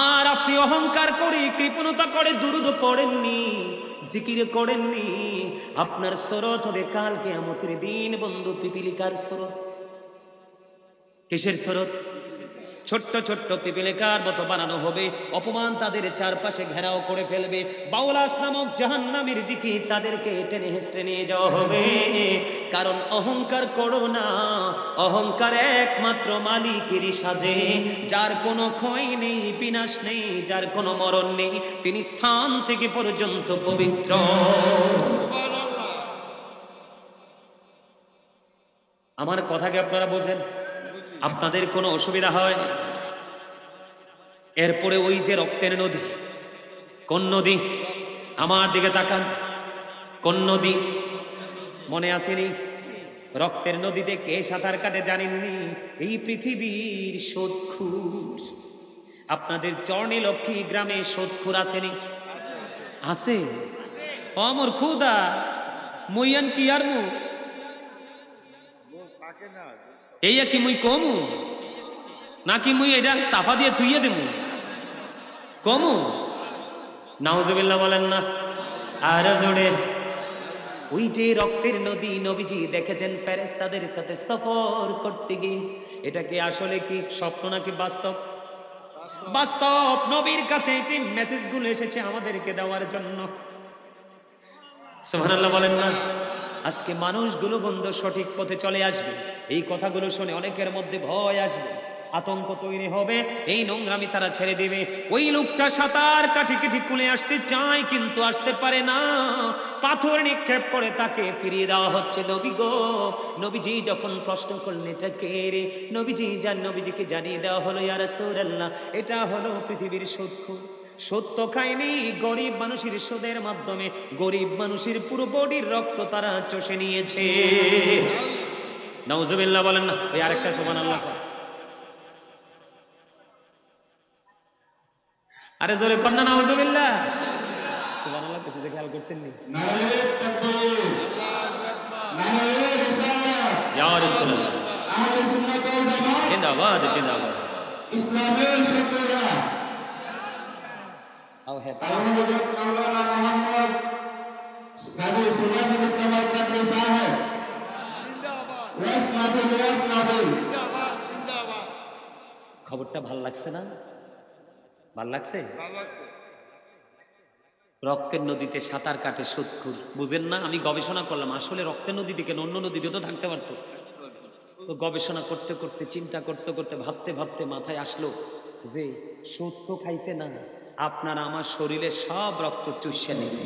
আর আপনি অহংকার করে, কৃপণতা করে দুরূদ পড়েননি, জিকির করেননি, আপনার সরত হবে কাল কিয়ামতের দিন বন্ধু পিপিলিকার সরত। কিসের সরত? ছোট্ট ছোট্ট পিপিলিকার মতো বানানো হবে, অপমান তাদের চারপাশে ঘেরাও করে ফেলবে, বাউলাস নামক জাহান্নামের দিকে তাদেরকে টেনে হেসড়ে নিয়ে যাওয়া হবে। কারণ অহংকার করো না, অহংকার একমাত্র মালিকেরই সাজে, যার কোনো ক্ষয় নেই, বিনাশ নেই, যার কোনো মরণ নেই, তিনি স্থান থেকে পর্যন্ত পবিত্র। আমার কথাকে আপনারা বোঝেন? আপনাদের কোনো অসুবিধা হয়? এরপরে ওই যে রক্তের নদী, কোন নদী? আমার দিকে তাকান, কোন নদী মনে আসেনি? রক্তের নদীতে কে সাঁতার কাটে জানেননি? এই পৃথিবীর সোদখুর। আপনাদের চরণী লক্ষ্মী গ্রামে সোদখুর আসেনি? আছে। অমর খুদা মুইয়ান কি আর মু এই কি মুই কমু নাকি মুই এটা সাফা দিয়ে থুইয়ে দেবো? কমু? নাউজুবিল্লাহ বলেন না আর জোরে। ওই যে রক্তের নদী নবীজি দেখেছেন ফেরেশতাদের সাথে সফর করতে গিয়ে। এটা কি আসলে কি স্বপ্ন নাকি বাস্তব? বাস্তব। নবীর কাছে এই মেসেজগুলো এসেছে আমাদেরকে দেওয়ার জন্য। সুবহানাল্লাহ বলেন না? আজকে মানুষগুলো বন্ধু সঠিক পথে চলে আসবে। এই কথাগুলো শুনে অনেকের মধ্যে ভয় আসবে, আতঙ্ক তৈরি হবে, এই নোংরামি তারা ছেড়ে দেবে। ওই লোকটা সাঁতার কাটি কেটে কুলে আসতে চায় কিন্তু আসতে পারে না, পাথর নিক্ষেপ করে তাকে ফিরিয়ে দেওয়া হচ্ছে। নবী গো, নবীজি যখন প্রশ্ন করলেন এটা কে রে, নবীজিকে জানিয়ে দেওয়া হলো ইয়া রাসূলুল্লাহ, এটা হলো পৃথিবীর সুদখোর। সত্য খায়নি, গরিব মানুষের সুদের মাধ্যমে গরিব মানুষের পুরো বডির রক্ত তারা চষে নিয়েছে। নাউজুবিল্লাহ বলেন না, ওই আরেকটা সুবহানাল্লাহ। আরে জোরে কর না নাউজুবিল্লাহ। সুবহানাল্লাহ কিছু যে খেয়াল করতেন নি। নারে তাকবীর, নারে রিসালাত, ইয়া রাসূলুল্লাহ, আহলে সুন্নাত ওয়াল জামাত জিন্দাবাদ, জিন্দাবাদ। ইসলামের শত্রুরা আও হে তাআলা মাওলানা মুহাম্মদ নবী সুলাইমান ইসলাম আল-কাদরি সাহেব জিন্দাবাদ, ওয়াসনাতুল জিন্দাবাদ, জিন্দাবাদ। খবরটা ভালো লাগছে না? ভাল লাগছে? রক্তের নদীতে সাঁতার কাটে সুদখোর, বুঝেন না? আমি গবেষণা করলাম, আসলে রক্তের নদীতে কেন, অন্য নদীতে তো থাকতে পারতো। তো গবেষণা করতে করতে, চিন্তা করতে করতে, ভাবতে ভাবতে মাথায় আসলো যে সুদ তো খাইছে না, আপনার আমার শরীরে সব রক্ত চুষে নিছে,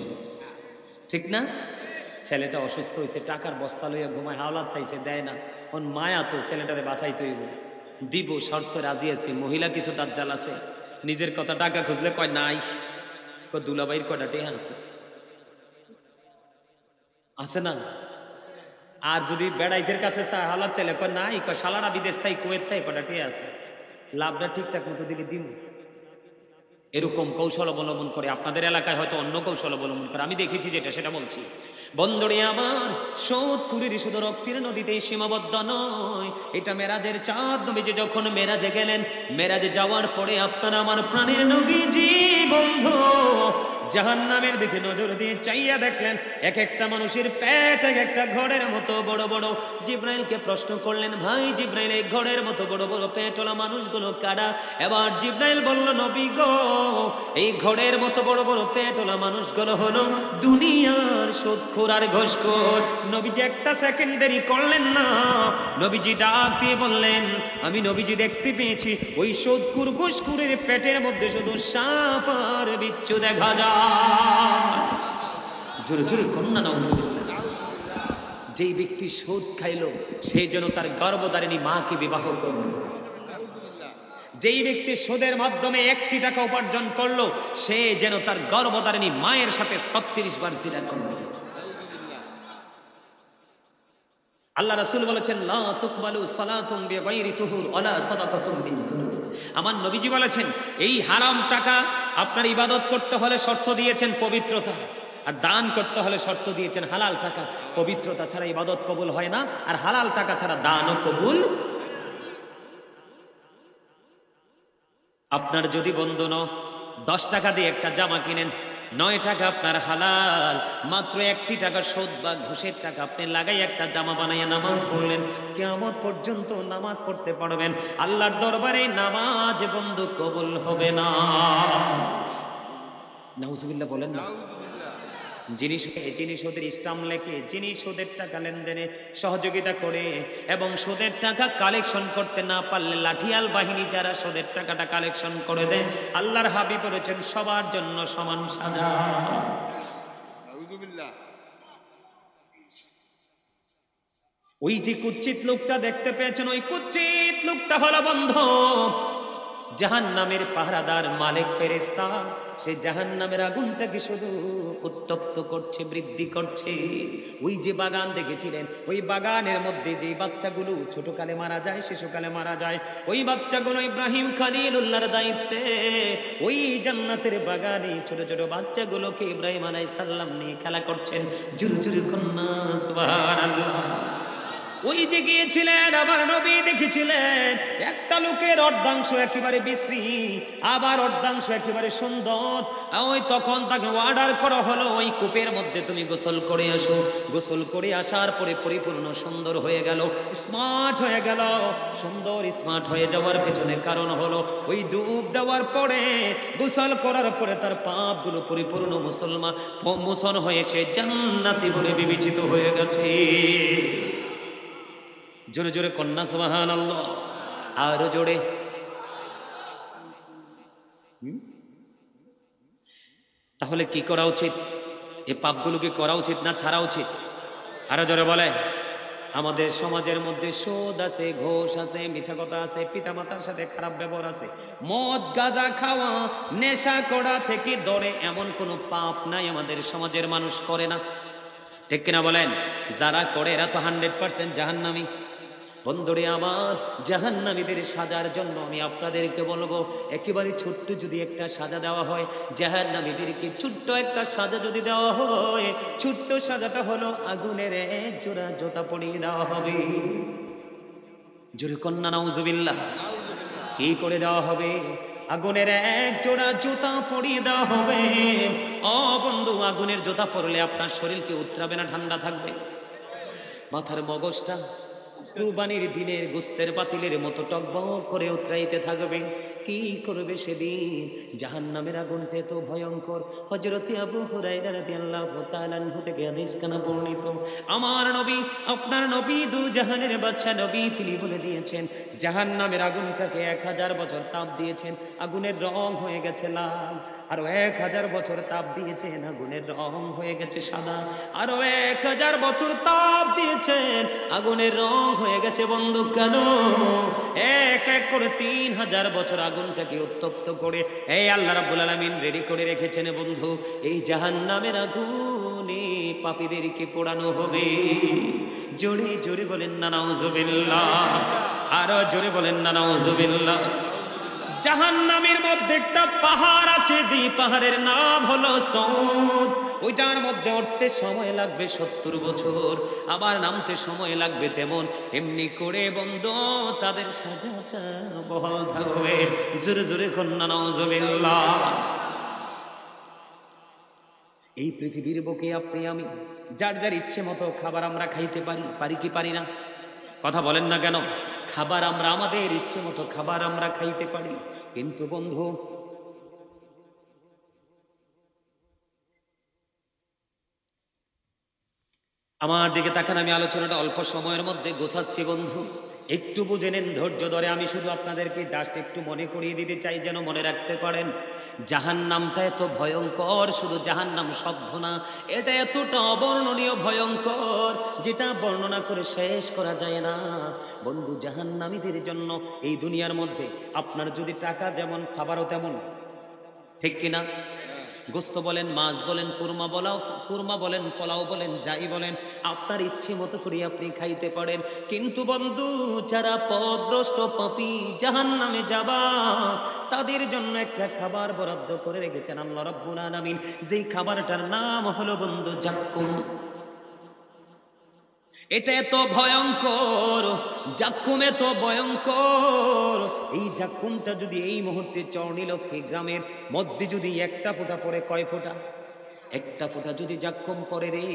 ঠিক না? ছেলেটা অসুস্থ হয়েছে, টাকার বস্তা লইয়া ঘুমায়, হাওলাত চাইছে, দেয় না। ওন মায়া তো ছেলেটারে বাঁচাইতে হইব, দিব, শর্ত রাজি আছি। মহিলা কিছু তার জাল আছে, নিজের কথা টাকা খুঁজলে কয় নাই, দুলাবাইর কয়টা টেহা আছে, আছে না? আর যদি বেড়াইদের কাছে হালাত চাইলে কয় নাই, কয় শালারা বিদেশ তাই, কুয়েত তাই, কয়টা টেহা আছে, লাভটা ঠিকঠাক মতো দিলে দিব। এরকম কৌশল অবলম্বন করে। আপনাদের এলাকায় হয়তো অন্য কৌশল অবলম্বন করে, আমি দেখেছি যেটা সেটা বলছি। বন্ধুরে আমার, সুদখোরের শুধু রক্তের নদীতে সীমাবদ্ধ নয়, এটা মেরাজের চাঁদ। নবীজি যখন মেরাজে গেলেন, মেরাজে যাওয়ার পরে আপনার আমার প্রাণের নবীজি বন্ধু জাহান্নামের দিকে নজর দিয়ে চাইয়া দেখলেন, এক একটা মানুষের পেট এক একটা ঘরের মতো বড় বড়। জিব্রাইলকে প্রশ্ন করলেন, ভাই জিব্রাইল, এই ঘরের মতো বড় বড় পেটওয়ালা মানুষগুলো কারা? এবার জিব্রাইল বলল, নবী গো, এই ঘরের মতো বড় বড় পেটওয়ালা মানুষগুলো হলো দুনিয়ার সুদখোর আর ঘুষখোর। নবীজি একটা সেকেন্ড দেরি করলেন না, নবীজি ডাক দিয়ে বললেন, আমি নবীজি দেখতে পেয়েছি ওই সুদখোর ঘুষখোরের পেটের মধ্যে শুধু সাপ আর বিচ্ছু দেখা যায়। জোরে জোরে কন্যা নাউজুবিল্লাহ। যেই ব্যক্তি সুদ খাইল সেই যেন তার গর্ভধারিণী মাকে বিবাহ করল। যেই ব্যক্তি সুদের মাধ্যমে 1 টাকা উপার্জন করলো সে যেন তার গর্ভধারিণী মায়ের সাথে 36 বার জিনা করল। আল্লাহ রাসূল বলেছেন, লা তুকবালু সালাতুন বিগাইরি তুহুর ওয়ালা সাদাকাতুন বিন দুনুর। আমার নবীজি বলেছেন, এই হারাম টাকা আপনার ইবাদত করতে হলে শর্ত দিয়েছেন পবিত্রতা, আর দান করতে হলে শর্ত দিয়েছেন হালাল টাকা। পবিত্রতা ছাড়া ইবাদত কবুল হয় না, আর হালাল টাকা ছাড়া দানও কবুল। আপনার যদি বন্ধু 10 টাকা দিয়ে একটা জামা কিনেন, 9 টাকা আপনার হালাল, মাত্র 1 টাকা সুদ বা ঘুষের টাকা আপনি লাগাই একটা জামা বানাইয়া নামাজ পড়লেন, কিয়ামত পর্যন্ত নামাজ পড়তে পারবেন, আল্লাহর দরবারে নামাজ বন্ধু কবুল হবে না। নাউজুবিল্লাহ বলেন না। যিনি সুদের স্টাম্প লেখে, যিনি সুদের টাকা লেনদেনে সহযোগিতা করে এবং সুদের টাকা কালেকশন করতে না পারলে লাঠিয়াল বাহিনী যারা সুদের টাকাটা কালেকশন করে দেয়, আল্লাহর হাবিব বলেছেন সবার জন্য সমান সাজা। ওই যে কুচ্ছিত লোকটা দেখতে পেয়েছেন, ওই কুচ্ছিত লোকটা হলো বন্ধু জাহান্নামের পাহারাদার মালিক ফেরেশতা। সে জাহান্নামের আগুনটাকে শুধু উত্তপ্ত করছে, বৃদ্ধি করছে। ওই যে বাগান দেখেছিলেন, ওই বাগানের মধ্যে যে বাচ্চাগুলো ছোটকালে মারা যায়, শিশুকালে মারা যায়, ওই বাচ্চাগুলো ইব্রাহিম খলিলুল্লাহর দায়িত্বে ওই জান্নাতের বাগানে ছোট ছোট বাচ্চাগুলোকে ইব্রাহিম আলাইহিস সালাম নিয়ে খেলা করছেন। জোরে জোরে কন্যা সুবহানাল্লাহ। ওই যে গিয়েছিলেন আমার নবী দেখেছিলেন একটা লোকের অর্ধাংশ একেবারে বিশ্রী, আবার অর্ধাংশ একেবারে সুন্দর। ওই তখন তাকে অর্ডার করা হলো ওই কূপের মধ্যে তুমি গোসল করে আসো। গোসল করে আসার পরে পরিপূর্ণ সুন্দর হয়ে গেল, স্মার্ট হয়ে গেল। সুন্দর স্মার্ট হয়ে যাওয়ার পেছনে কারণ হলো ওই ডুব দেওয়ার পরে, গোসল করার পরে তার পাপগুলো পরিপূর্ণ মোচন হয়ে সে জান্নাতি বলে বিবেচিত হয়ে গেছে। জোরে জোরে কন্যা সুবহানাল্লাহ, আরো জোরে। তাহলে কি করা উচিত? এই পাপগুলোকে করা উচিত না ছাড়া উচিত? আরো জোরে বলে। আমাদের সমাজের মধ্যে সুদ আছে, ঘোষ আছে, মিছা কথা আছে, পিতামাতার সাথে খারাপ ব্যবহার আছে, মদ গাঁজা খাওয়া, নেশা করা থেকে ধরে এমন কোনো পাপ নাই আমাদের সমাজের মানুষ করে না। ঠিক কিনা বলেন? যারা করে এরা তো 100% জাহান্নামী। বন্ধুরে আমার, জাহান্নামীদের সাজার জন্য আমি আপনাদেরকে বলবো, একেবারে ছোট্ট যদি একটা সাজা দেওয়া হয়, জাহান্নামীদেরকে ছোট্ট একটা সাজা যদি দেওয়া হয়, ছোট্ট সাজাটা হলো আগুনের এক জোড়া জুতা পরিয়ে দেওয়া হবে। জোরে কন্যা নাউজুবিল্লাহ। কি করে দেওয়া হবে? আগুনের এক জোড়া জুতা পরিয়ে দেওয়া হবে। ও বন্ধু, আগুনের জুতা পরলে আপনার শরীর কি উতরাবে না ঠান্ডা থাকবে? মাথার মগজটা কুরবানির দিনের গোস্তের পাতিলের মতো টকবক করে উতরাইতে থাকবে। কি করবে সেদিন? জাহান্নামের আগুনটা তো ভয়ঙ্কর। হযরতে আবু হুরায়রা রাদিয়াল্লাহু তাআলা আনহু থেকে হাদিস কানা বর্ণিত, আমার নবী, আপনার নবী, দু জাহানের বাদশা নবী, তিনি বলে দিয়েছেন জাহান্নামের আগুনটাকে 1000 বছর তাপ দিয়েছেন, আগুনের রং হয়ে গেছে লাল। আরো 1000 বছর তাপ দিয়েছেন, আগুনের রং হয়ে গেছে সাদা। আরো 1000 বছর তাপ দিয়েছেন, আগুনের রং হয়ে গেছে বন্ধু কেন? এক এক করে 3000 বছর আগুনটাকে উত্তপ্ত করে এই আল্লাহ রাব্বুল আলামিন রেডি করে রেখেছেন বন্ধু। এই জাহান্নামের আগুনে পাপীদেরকে পোড়ানো হবে। জোরে জোরে বলেন না নাউজুবিল্লাহ, আরো জোরে বলেন না নাউজুবিল্লাহ। জাহান্নামের মধ্যে একটা পাহাড় আছে, যে পাহাড়ের নাম হলো সৌদ। ওইটার মধ্যে উঠতে সময় লাগবে 70 বছর, আবার নামতে সময় লাগবে তেমন। এমনি করে বন্ধু তাদের সাজাটা বহাল থাকবে। জোরে জোরে কন্যা নাউজুবিল্লাহ। এই পৃথিবীর বুকে আপনি আমি যার যার ইচ্ছে মতো খাবার আমরা খাইতে পারি কি পারি না? কথা বলেন না কেন? খাবার আমরা আমাদের ইচ্ছে মতো খাবার আমরা খাইতে পারি, কিন্তু বন্ধু আমার দিকে তাকান, আমি আলোচনাটা অল্প সময়ের মধ্যে গোছাচ্ছি বন্ধু, একটু বুঝে নেন, ধৈর্য ধরে। আমি শুধু আপনাদেরকে জাস্ট একটু মনে করিয়ে দিতে চাই, যেন মনে রাখতে পারেন। জাহান্নামটা এত ভয়ঙ্কর, শুধু জাহান্নাম শব্দ না, এটা এতটা অবর্ণনীয় ভয়ঙ্কর যেটা বর্ণনা করে শেষ করা যায় না বন্ধু। জাহান্নামীদের জন্য এই দুনিয়ার মধ্যে আপনার যদি টাকা যেমন, খাবারও তেমন, ঠিক কিনা? গোস্ত বলেন, মাছ বলেন, কুরমা বলেন, পোলাও বলেন, যাই বলেন, আপনার ইচ্ছে মতো করে আপনি খাইতে পারেন। কিন্তু বন্ধু, যারা পথভ্রষ্ট পাপী জাহান্নামে যাবা, তাদের জন্য একটা খাবার বরাদ্দ করে রেখেছেন আল্লাহ রাব্বুল আলামিন। যেই খাবারটার নাম হলো বন্ধু জাক্কুম। এটা এত ভয়ঙ্কর, জাক্কুম এত ভয়ঙ্কর। এই জাক্কুমটা যদি এই মুহূর্তে চর্ণীলক্ষী গ্রামের মধ্যে যদি একটা ফোঁটা পড়ে, কয় ফোঁটা? একটা ফোঁটা যদি জাক্কুম পড়ে রে,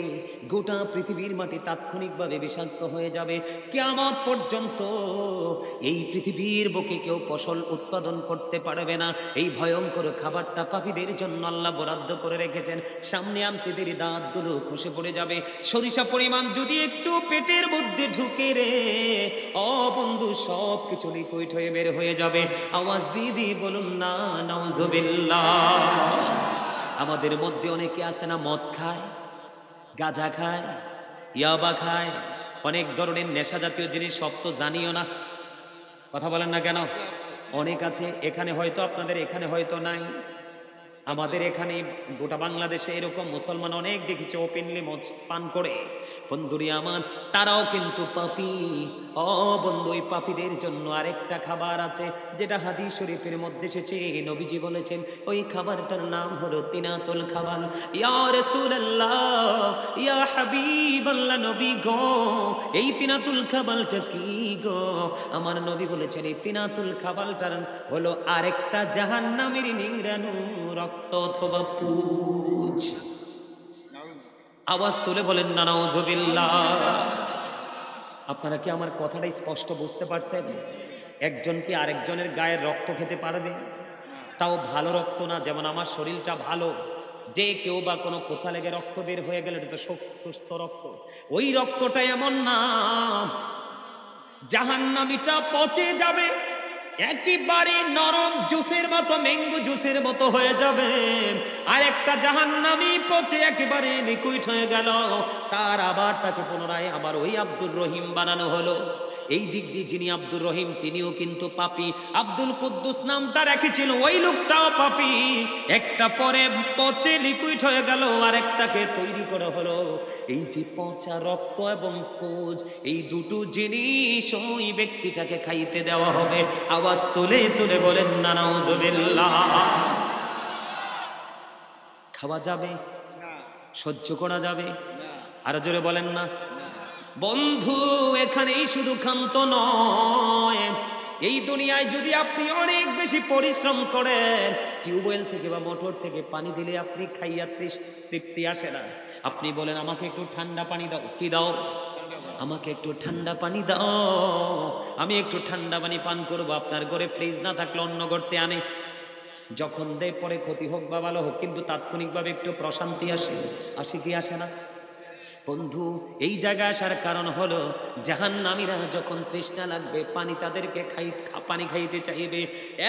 গোটা পৃথিবীর মাটি তাৎক্ষণিকভাবে বিষাক্ত হয়ে যাবে। কিয়ামত পর্যন্ত এই পৃথিবীর বুকে কেউ ফসল উৎপাদন করতে পারবে না। এই ভয়ঙ্কর খাবারটা পাপীদের জন্য আল্লাহ বরাদ্দ করে রেখেছেন। সামনে আনতে দেরি দাঁতগুলো খসে পড়ে যাবে। সরিষা পরিমাণ যদি একটু পেটের মধ্যে ঢুকে রে, ও বন্ধু, সব কিছু লিকুইড হয়ে বের হয়ে যাবে। আওয়াজ দিয়ে বলুন না নাউজুবিল্লাহ। আমাদের মধ্যে অনেকে আছে না, মদ খায়, গাঁজা খায়, ইয়াবা খায়, অনেক ধরনের নেশা জাতীয় জিনিস, সব তো জানিও না। কথা বলেন না কেন? অনেক আছে, এখানে হয়তো আপনাদের এখানে হয়তো নাই। আমাদের এখানে গোটা বাংলাদেশে এরকম মুসলমান অনেক দেখেছে ওপেনলি মদ পান করে। বন্ধুরি আমার, তারাও কিন্তু পাপী। ও বন্ধু, ওই পাপীদের জন্য আরেকটা খাবার আছে, যেটা হাদিস শরীফের মধ্যে এসেছে। নবীজি বলেছেন ওই খাবারটার নাম হলো তিনাতুল খাবার। ইয়া রাসূলুল্লাহ, ইয়া হাবিবাল্লাহ, নবী গো, এই তিনাতুল খাবারটা কি গো? আমার নবী বলেছেন এই তিনাতুল খাবারটার হলো আরেকটা জাহান্নামের নিংড়ানো রক্ত অথবা পুজ। আওয়াজ তুলে বলেন না নাউজুবিল্লাহ। আপনারা কি আমার কথাটা স্পষ্ট বুঝতে পারছেন? একজন কি আরেকজনের গায়ের রক্ত খেতে পারবে? তাও ভালো রক্ত না, যেমন আমার শরীরটা ভালো, যে কেউ বা কোনো কোচা লেগে রক্ত বের হয়ে গেলে এটা তো সুস্থ রক্ত। ওই রক্তটা এমন না, জাহান্নামীটা পচে যাবে, একেবারে নরম জুসের মতো, ম্যাঙ্গো জুসের মতো হয়ে যাবে। আর একটা জাহান্নামী পচে একেবারে লিকুইড হয়ে গেল, তার আবার তাকে পুনরায় আবার ওই আব্দুর রহিম বানানো হলো। এই দিক দিয়ে যিনি আব্দুর রহিম তিনিও কিন্তু পাপী। আব্দুল কুদ্দুস নামটা রেখেছিল, ওই লোকটাও পাপী। একটা পরে পচে লিকুইড হয়ে গেল, আর একটাকে তৈরি করা হলো। এই যে পচা রক্ত এবং পুজ, এই দুটো জিনিস ওই ব্যক্তিটাকে খাইতে দেওয়া হবে। আওয়াজ তুলে তুলে বলেন না নাউজুবিল্লাহ। খাওয়া যাবে? সহ্য করা যাবে? আরো জোরে বলেন না। বন্ধু, এখানেই শুধু ক্ষান্ত নয়, এই দুনিয়ায় যদি আপনি অনেক বেশি পরিশ্রম করেন, টিউবওয়েল থেকে বা মোটর থেকে পানি দিলে আপনি খাইয়া তৃপ্তি আসে না। আপনি বলেন আমাকে একটু ঠান্ডা পানি দাও, কি দাও? আমাকে একটু ঠান্ডা পানি দাও, আমি একটু ঠান্ডা পানি পান করবো। আপনার ঘরে ফ্রিজ না থাকলে অন্য করতে আনে, যখন দেয় পরে ক্ষতি হোক বা ভালো হোক, কিন্তু তাৎক্ষণিকভাবে একটু প্রশান্তি আসে কি আসে না? বন্ধু, এই জায়গায় আসার কারণ হলো জাহান্নামীরা যখন তৃষ্ণা লাগবে, পানি তাদেরকে পানি খাইতে চাইবে,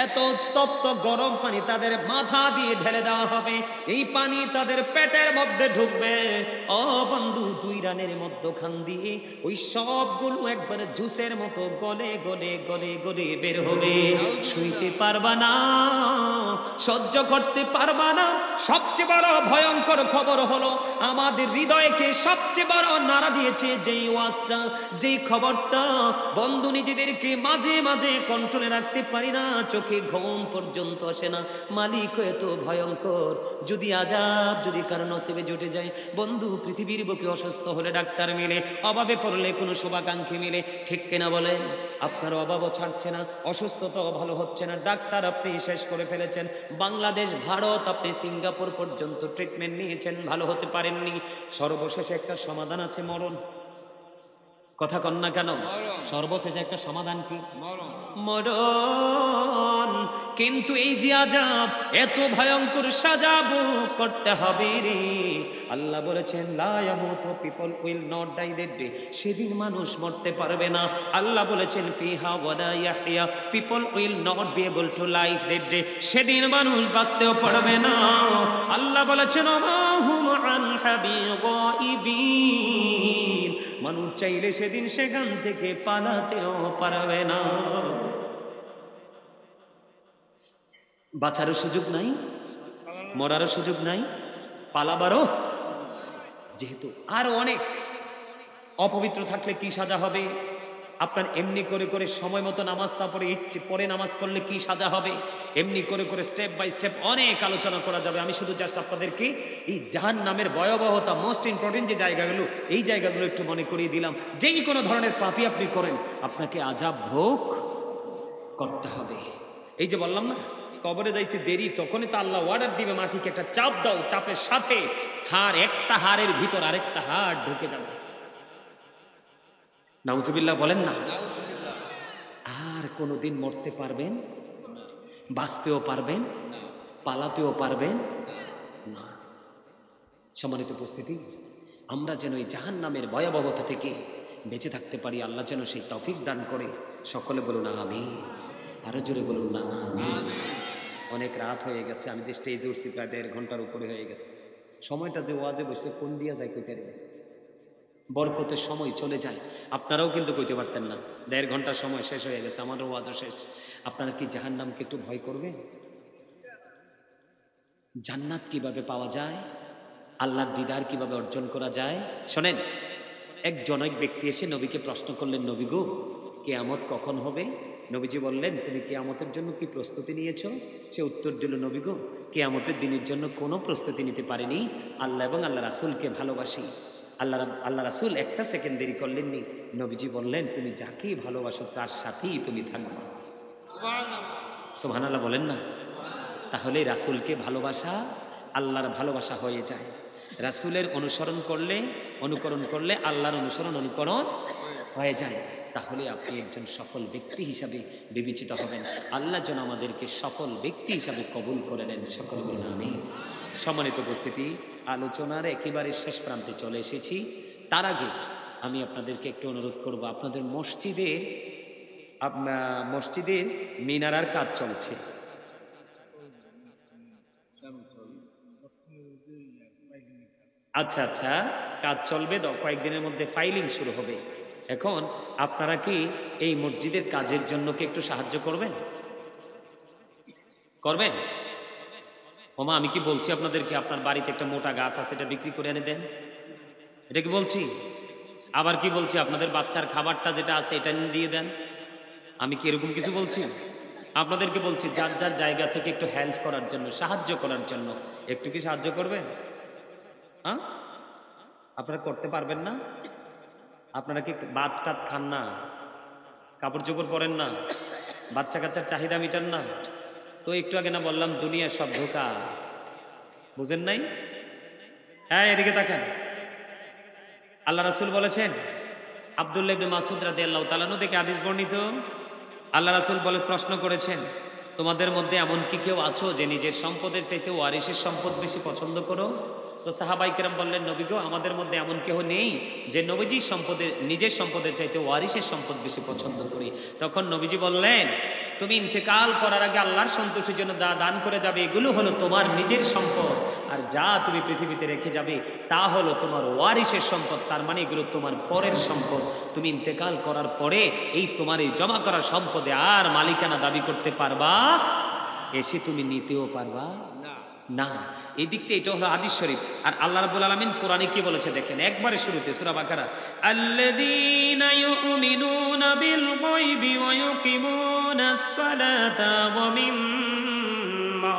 এত তপ্ত গরম পানি তাদের মাথা দিয়ে ঢেলে দেওয়া হবে, এই পানি তাদের পেটের মধ্যে ঢুকবে। ও বন্ধু, 2 রানের মধ্যখান দিয়ে ওই সবগুলো একবার জুসের মতো গলে গলে গলে গলে বের হবে। শুইতে পারবা না, সহ্য করতে পারবা না। সবচেয়ে বড় ভয়ঙ্কর খবর হলো, আমাদের হৃদয়কে সবচেয়ে বড় নাড়া দিয়েছে যেই ওয়াজটা, যেই খবরটা, বন্ধু নিজেদেরকে মাঝে মাঝে কন্ট্রোলে রাখতে পারি না, চোখে ঘুম পর্যন্ত আসে না। মালিক এত ভয়ঙ্কর, যদি আযাব যদি কারো নসিবে জুটে যায়। বন্ধু, পৃথিবীর বুকে অসুস্থ হলে ডাক্তার মিলে, অভাবে পড়লে কোনো শুভাকাঙ্ক্ষী মিলে, ঠিক কিনা বলেন? আপনার অভাবও ছাড়ছে না, অসুস্থতাও ভালো হচ্ছে না, ডাক্তার আপনি শেষ করে ফেলেছেন। বাংলাদেশ, ভারত, আপনি সিঙ্গাপুর পর্যন্ত ট্রিটমেন্ট নিয়েছেন, ভালো হতে পারেননি। সর্বশেষে একটা সমাধান আছে, মরণ। কথা কন না কেন? সর্বশেষে একটা সমাধান কি? মরণ। কিন্তু এই যে আযাব, এত ভয়ঙ্কর সাজাব করতে হবে রে। আল্লাহ বলেছেন লা ইয়ামুতু, people will not die that day, সেদিন মানুষ মরতে পারবে না। আল্লাহ বলেছেন ফিহা ওয়ালা ইয়াহইয়া, people will not be able to live that day, সেদিন মানুষ বাঁচতেও পারবে না। আল্লাহ বলেছেন ওমা হুম আন হাবিগাইবিন, মানুষ চাইলে সেদিন সেখান থেকে পালাতেও পারবে না। বাঁচারও সুযোগ নাই, মরারও সুযোগ নাই, পালাবারও। যেহেতু আরো অনেক অপবিত্র থাকলে কি সাজা হবে? আপনার এমনি করে করে সময় মতো নামাজ না পড়ে ইচ্ছে পরে নামাজ পড়লে কি সাজা হবে? এমনি করে করে স্টেপ বাই স্টেপ অনেক আলোচনা করা যাবে। আমি শুধু জাস্ট আপনাদেরকে এই জাহান্নামের ভয়াবহতা, মোস্ট ইম্পর্টেন্ট যে জায়গাগুলো, এই জায়গাগুলো একটু মনে করিয়ে দিলাম। যেই কোনো ধরনের পাপই আপনি করেন, আপনাকে আযাব ভোগ করতে হবে। এই যে বললাম না, কবরে যাইতে দেরি, তখনই তো আল্লাহ অর্ডার দিবে মাটিকে একটা চাপ দাও, চাপের সাথে একটা হাড়ের ভিতর আরেকটা হাড় ঢুকে যাবে। নাউজুবিল্লাহ বলেন না। আর কোনোদিন মরতে পারবেন? বাঁচতেও পারবেন? পালাতেও পারবেন না। সম্মানিত উপস্থিতি, আমরা যেন এই জাহান্নামের ভয়াবহতা থেকে বেঁচে থাকতে পারি, আল্লাহ যেন সেই তৌফিক দান করে। সকলে বলুন আমিন। আরো জোরে বলুন না আমিন। অনেক রাত হয়ে গেছে, আমি যে স্টেজে উঠছি প্রায় 1.5 ঘন্টার উপরে হয়ে গেছে। সময়টা যে ওয়াজে বসে কোন দিয়া যায় কইতে পারি, বরকতের সময় চলে যায়। আপনারাও কিন্তু কইতে পারতেন না, 1.5 ঘন্টার সময় শেষ হয়ে গেছে, আমারও ওয়াজও শেষ। আপনারা কি জাহান্নামকে একটু ভয় করবেন? জান্নাত কিভাবে পাওয়া যায়, আল্লাহর দিদার কিভাবে অর্জন করা যায়। শোনেন, এক জনৈক ব্যক্তি এসে নবীকে প্রশ্ন করলেন, নবী গো, কেয়ামত কখন হবে? নবীজি বললেন, তুমি কেয়ামতের জন্য কি প্রস্তুতি নিয়েছো? সে উত্তর দিল, নবী গো, কেয়ামতের দিনের জন্য কোনো প্রস্তুতি নিতে পারিনি, আল্লাহ এবং আল্লাহ রাসূলকে ভালোবাসি। আল্লাহ রাসূল একটা সেকেন্ড দেরি করলেননি। নবীজি বললেন, তুমি যাকেই ভালোবাসো তার সাথেই তুমি থাকবা। সুবহানাল্লাহ বলেন না? তাহলে রাসূলকে ভালোবাসা আল্লাহর ভালোবাসা হয়ে যায়। রাসূলের অনুকরণ করলে আল্লাহর অনুকরণ হয়ে যায়। তাহলে আপনি একজন সফল ব্যক্তি হিসাবে বিবেচিত হবেন। আল্লাহ যেন আমাদেরকে সফল ব্যক্তি হিসাবে কবুল করে নেন। সকল বলুন আমিন। সম্মানিত উপস্থিতি, আলোচনার একেবারে শেষ প্রান্তে চলে এসেছি। তার আগে আমি আপনাদেরকে একটু অনুরোধ করব, আপনাদের মসজিদের মিনারার কাজ চলছে। আচ্ছা আচ্ছা, কাজ চলবে, কয়েকদিনের মধ্যে ফাইলিং শুরু হবে। এখন আপনারা কি এই মসজিদের কাজের জন্য কি একটু সাহায্য করবেন? ওমা, আমি কি বলছি আপনাদেরকে, আপনার বাড়িতে একটা মোটা গাছ আছে, এটা বিক্রি করে এনে দেন। এটা কি বলছি? আবার কি বলছি, আপনাদের বাচ্চার খাবারটা যেটা আছে এটা এনে দিয়ে দেন। আমি কি এরকম কিছু বলছি? আপনাদেরকে বলছি যার যার জায়গা থেকে একটু হেল্প করার জন্য, সাহায্য করার জন্য। একটু কি সাহায্য করবেন? হ্যাঁ, আপনারা করতে পারবেন না? আপনারা কি ভাত টাত খান না? কাপড় চোপড় পরেন না? বাচ্চা কাচ্চার চাহিদা মিটান না? তো একটু আগে না বললাম দুনিয়ার সব ধোঁকা, বুঝেন নাই? হ্যাঁ, এদিকে তাকান। আল্লাহ রাসূল বলেছেন, আব্দুল্লাহ ইবনে মাসউদ রাদিয়াল্লাহু তাআলা আনহু থেকে হাদিস বর্ণিত, আল্লাহ রাসূল বলে, প্রশ্ন করেছেন, তোমাদের মধ্যে এমন কি কেউ আছো যে নিজের সম্পদের চাইতে ওয়ারিসের সম্পদ বেশি পছন্দ করো? তো সাহাবায়ে কেরাম বললেন, নবী গো, আমাদের মধ্যে এমন কেউ নেই যে নিজের সম্পদের চাইতে ওয়ারিসের সম্পদ বেশি পছন্দ করি। তখন নবীজি বললেন, তুমি ইন্তেকাল করার আগে আল্লাহর সন্তুষ্টির জন্য দান করে যাবে, এগুলো হলো তোমার নিজের সম্পদ। আর যা তুমি পৃথিবীতে রেখে যাবে তা হলো তোমার ওয়ারিসের সম্পদ। তার মানে এগুলো তোমার পরের সম্পদ। তুমি ইন্তেকাল করার পরে এই তোমার এই জমা করা সম্পদে আর মালিকানা দাবি করতে পারবা, এসে তুমি নিতেও পারবা না। এই দিকটা এটা হলো হাদিস শরীফ। আর আল্লাহ রাব্বুল আলামিন কোরআনে কি বলেছে দেখেন, একবারে শুরুতে সূরা বাকারা, আল্লাযীনা ইউমিনুনা বিল গায়বি ওয়া ইউকিমুনাস সালাতা ওয়া মিম্মা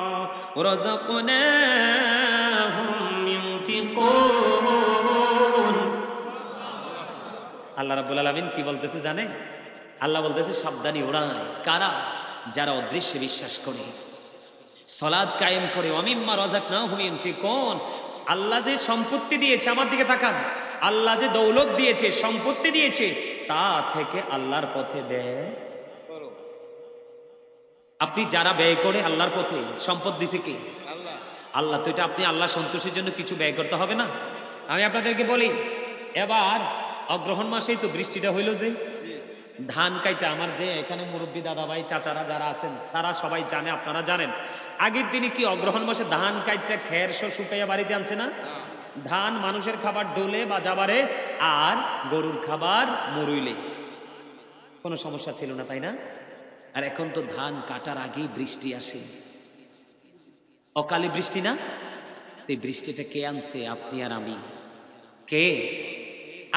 রাযাকনাহুম ইউনফিকুন। আল্লাহ রাব্বুল আলামিন কি বলতেছে জানে? আল্লাহ বলতেছে, সাবধানী ওরাই কারা? যারা অদৃশ্যে বিশ্বাস করে, সালাত কায়েম করে, ওয়ামিম্মা রাযাকনাহুম ইউনফিকুন। আল্লাহ যে সম্পত্তি দিয়েছে, আমার দিকে তাকান, আল্লাহ যে দৌলত দিয়েছে, সম্পত্তি দিয়েছে, তা থেকে আল্লাহর পথে ব্যয় করো। আপনি যারা ব্যয় করে আল্লাহর পথে, সম্পদ দিছে কে? আল্লাহ। তো এটা আপনি আল্লাহ সন্তুষ্টির জন্য কিছু ব্যয় করতে হবে না? আমি আপনাদেরকে বলি, এবার অগ্রহণ মাসেই তো বৃষ্টিটা হইল, যে ধান কাইটা, আমার যে এখানে মুরব্বী দাদা ভাই চাচারা যারা আছেন তারা সবাই জানে, আপনারা জানেন, আগের দিনে কি অগ্রহণ মাসে ধান কাইটা খের শুকাইয়া বাড়িতে আনছে না? ধান মানুষের খাবার ডোলে বা যাবারে, আর গরুর খাবার মরুইলে, কোনো সমস্যা ছিল না, তাই না? আর এখন তো ধান কাটার আগেই বৃষ্টি আসে, অকালে বৃষ্টি না? তো এই বৃষ্টিটা কে আনছে? আপনি আর আমি। কে?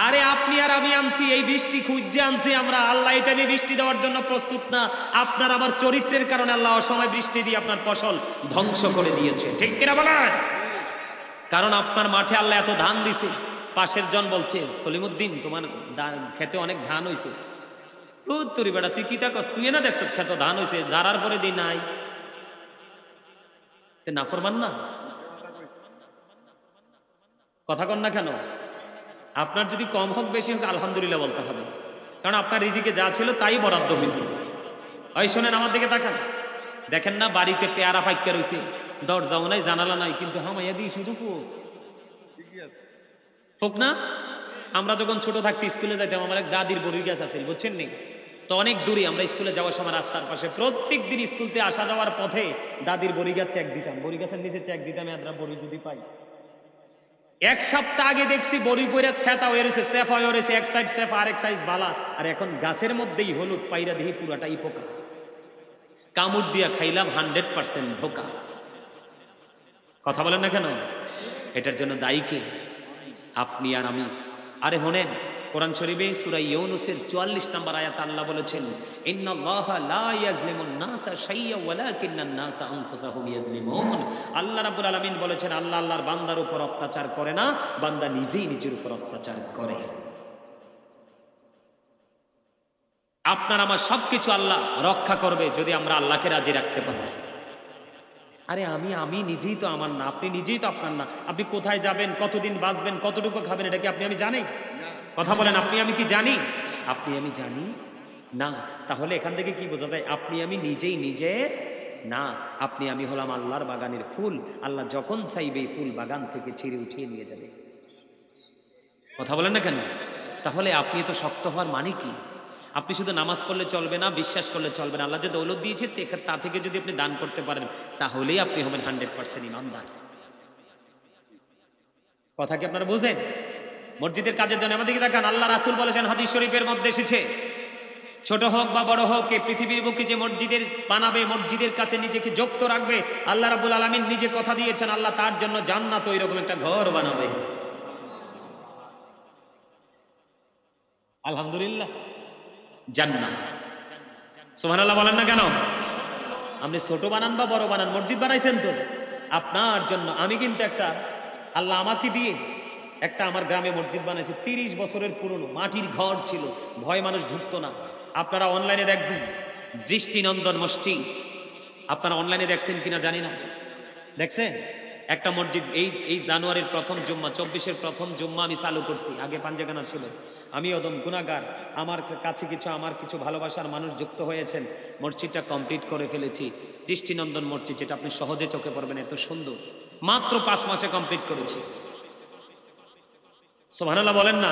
আরে আপনি আর আমি আনছি। এই বৃষ্টি খুঁজে আনছি আমরা। আল্লাহ এটা নিয়ে বৃষ্টি দেওয়ার জন্য প্রস্তুত না। আপনার আমার চরিত্রের কারণে আল্লাহ অসময় বৃষ্টি দিয়ে আপনার ফসল ধ্বংস করে দিয়েছে, ঠিক কিনা বলেন? কারণ আপনার মাঠে আল্লাহ এত ধান দিছে, পাশের জন বলছে, সলিমুদ্দিন তোমার খেতে অনেক ধান হয়েছে। তোর বেটা তুই কি তা কস? তুই না দেখছ খেতে ধান হয়েছে, যারার পরে দিন নাই, নাফরমান না? কথা কন না কেন? আপনার যদি কম হোক বেশি হোক আলহামদুলিল্লাহ বলতে হবে, কারণ আপনার রিজিকে যা ছিল তাই বরাদ্দ হয়েছে। ওই শোনেন, আমার দিকে তাকান, দেখেন না বাড়িতে পেয়ারা পাইকা রয়েছে, দরজাও নাই জানালা নাই, কিন্তু হামাইয়া দিই শুধু ফোক না। আমরা যখন ছোট থাকতে স্কুলে যাইতাম, আমার এক দাদির বড়ি গাছ আছে, বুঝছেন নি? তো অনেক দূরে আমরা স্কুলে যাওয়ার সময় রাস্তার পাশে প্রত্যেক দিন স্কুলতে আসা যাওয়ার পথে দাদির বড়ি গাছ চেক দিতাম, বড়ি গাছের নিচে চেক দিতাম, আমরা বড়ি যদি পাই। এক সপ্তাহ আগে দেখছি বড়ি পইরা খেতা হয়ে রয়েছে, সেফা হয়ে রয়েছে, এক সাইড সেফা আর এক সাইজ বালা, আর এখন গাছের মধ্যেই হলুদ, পাইরা দেখি পুরাটাই পোকা। কামড় দিয়া খাইলাম 100% ধোকা। কথা বলেন না কেন? এটার জন্য দায়ী কে? আপনি আর আমি। আরে হোনেন, কোরআন শরীফে সূরা ইউনূসের 44 নম্বর আয়াত আল্লাহ বলেছেন, ইন্নাল্লাহা লা ইয়াজলিমুন নাসা শাইয়্যা ওয়ালাকিন্নান নাসা আনফুসাহুম ইয়াজলিমুন। আল্লাহ রাব্বুল আলামিন বলেছেন, আল্লাহ আল্লাহর বান্দার উপর অত্যাচার করে না, বান্দা নিজেই নিজের উপর অত্যাচার করে। আপনার আমার সবকিছু আল্লাহ রক্ষা করবে যদি আমরা আল্লাহকে রাজি রাখতে পারি। আরে আমি নিজেই তো আমার না, আপনি নিজেই তো আপনার না। আপনি কোথায় যাবেন, কতদিন বাঁচবেন, কতটুকু খাবেন, এটা কি আপনি আমি জানি? কথা বলেন, আপনি আমি কি জানি? আপনি আমি জানি না। তাহলে এখান থেকে কি বোঝা যায়? আপনি আমি নিজেই নিজে না, আপনি আমি হলাম আল্লাহর বাগানের ফুল। আল্লাহ যখন চাইবে ফুল বাগান থেকে ছিঁড়ে উঠিয়ে নিয়ে যাবে। কথা বলেন না কেন? তাহলে আপনি তো শক্ত হওয়ার মানে কি? আপনি শুধু নামাজ পড়লে চলবে না, বিশ্বাস করলে চলবে না। আল্লাহ যে দৌলত দিয়েছে তা থেকে যদি আপনি দান করতে পারেন, তাহলেই আপনি হবেন 100% ইমানদার। কথা কি আপনারা বুঝেন? মসজিদের কাজের জন্য আমাদেরকে দেখান, আল্লাহ রাসূল বলেছেন, হাদিস শরীফের মধ্যে এসেছে, ছোট হোক বা বড় হোক, এই পৃথিবীর বুকে যে মসজিদের বানাবে, মসজিদের কাছে নিজেকে যুক্ত রাখবে, আল্লাহ রাব্বুল আলামিন নিজে কথা দিয়েছেন, আল্লাহ তার জন্য জান্নাত ওইরকম একটা ঘর বানাবে। আলহামদুলিল্লাহ, জান্নাত। সুবহানাল্লাহ বলেন না কেন? আপনি ছোট বানান বা বড় বানান, মসজিদ বানাইছেন তো আপনার জন্য। আমি কিন্তু একটা, আল্লাহ আমাকে দিয়ে একটা আমার গ্রামে মসজিদ বানাইছে, 30 বছরের পুরনো, মাটির ঘর ছিল, ভয় মানুষ ঢুকতো না। আপনারা অনলাইনে দেখবেন, দৃষ্টিনন্দন মসজিদ। আপনারা অনলাইনে দেখছেন কিনা জানি না, দেখছেন? একটা মসজিদ এই জানুয়ারির প্রথম জুম্মা, 24-এর প্রথম জুম্মা আমি চালু করছি। আগে পাঞ্জাখানা ছিল। আমি অদম গুনাহগার, আমার কাছে আমার কিছু ভালোবাসার মানুষ যুক্ত হয়েছেন। মসজিদটা কমপ্লিট করে ফেলেছি। দৃষ্টিনন্দন মসজিদ, যেটা আপনি সহজে চোখে পড়বেন, এত সুন্দর। মাত্র 5 মাসে কমপ্লিট করেছি। সুবহানাল্লাহ বলেন না?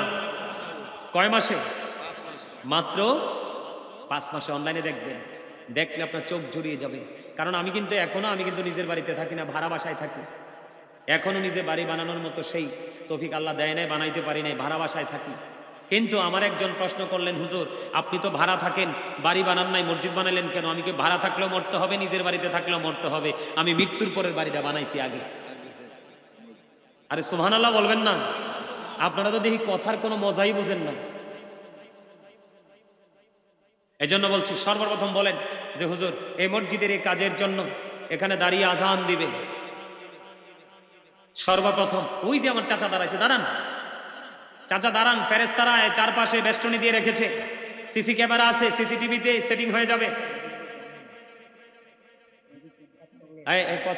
কয় মাসে? মাত্র 5 মাসে। অনলাইনে দেখবেন, দেখলে আপনার চোখ জুড়িয়ে যাবে। কারণ আমি কিন্তু নিজের বাড়িতে থাকি না, ভাড়া বাসায় থাকি। এখনো নিজে বাড়ি বানানোর মতো সেই তৌফিক আল্লাহ দেয় নাই, বানাইতে পারি নাই, ভাড়া বাসায় থাকি। কিন্তু আমার একজন প্রশ্ন করলেন, হুজুর আপনি তো ভাড়া থাকেন, বাড়ি বানান নাই, মসজিদ বানাইলেন কেন? আমি কি ভাড়া থাকলেও মরতে হবে, নিজের বাড়িতে থাকলেও মরতে হবে? আমি মৃত্যুর পরের বাড়িটা বানাইছি আগে। আরে সুবহানাল্লাহ বলবেন না? আপনারা তো দেখি কথার কোনো মজাই বুঝেন না। এজন্য বলছি, সর্বপ্রথম বলেন যে হুজুর এই মসজিদের এই কাজের জন্য এখানে দাঁড়িয়ে আজান দিবে। সর্বপ্রথম ওই যে আমার চাচা দাঁড়াইছে, দাঁড়ান চাচা, দাঁড়ান। ফেরেশতারা চারপাশে বেষ্টনী দিয়ে রেখেছে, সিসি ক্যামেরা আছে, সিসিটিভিতে সেটিং হয়ে যাবে।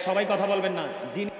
সবাই কথা বলবেন না। যিনি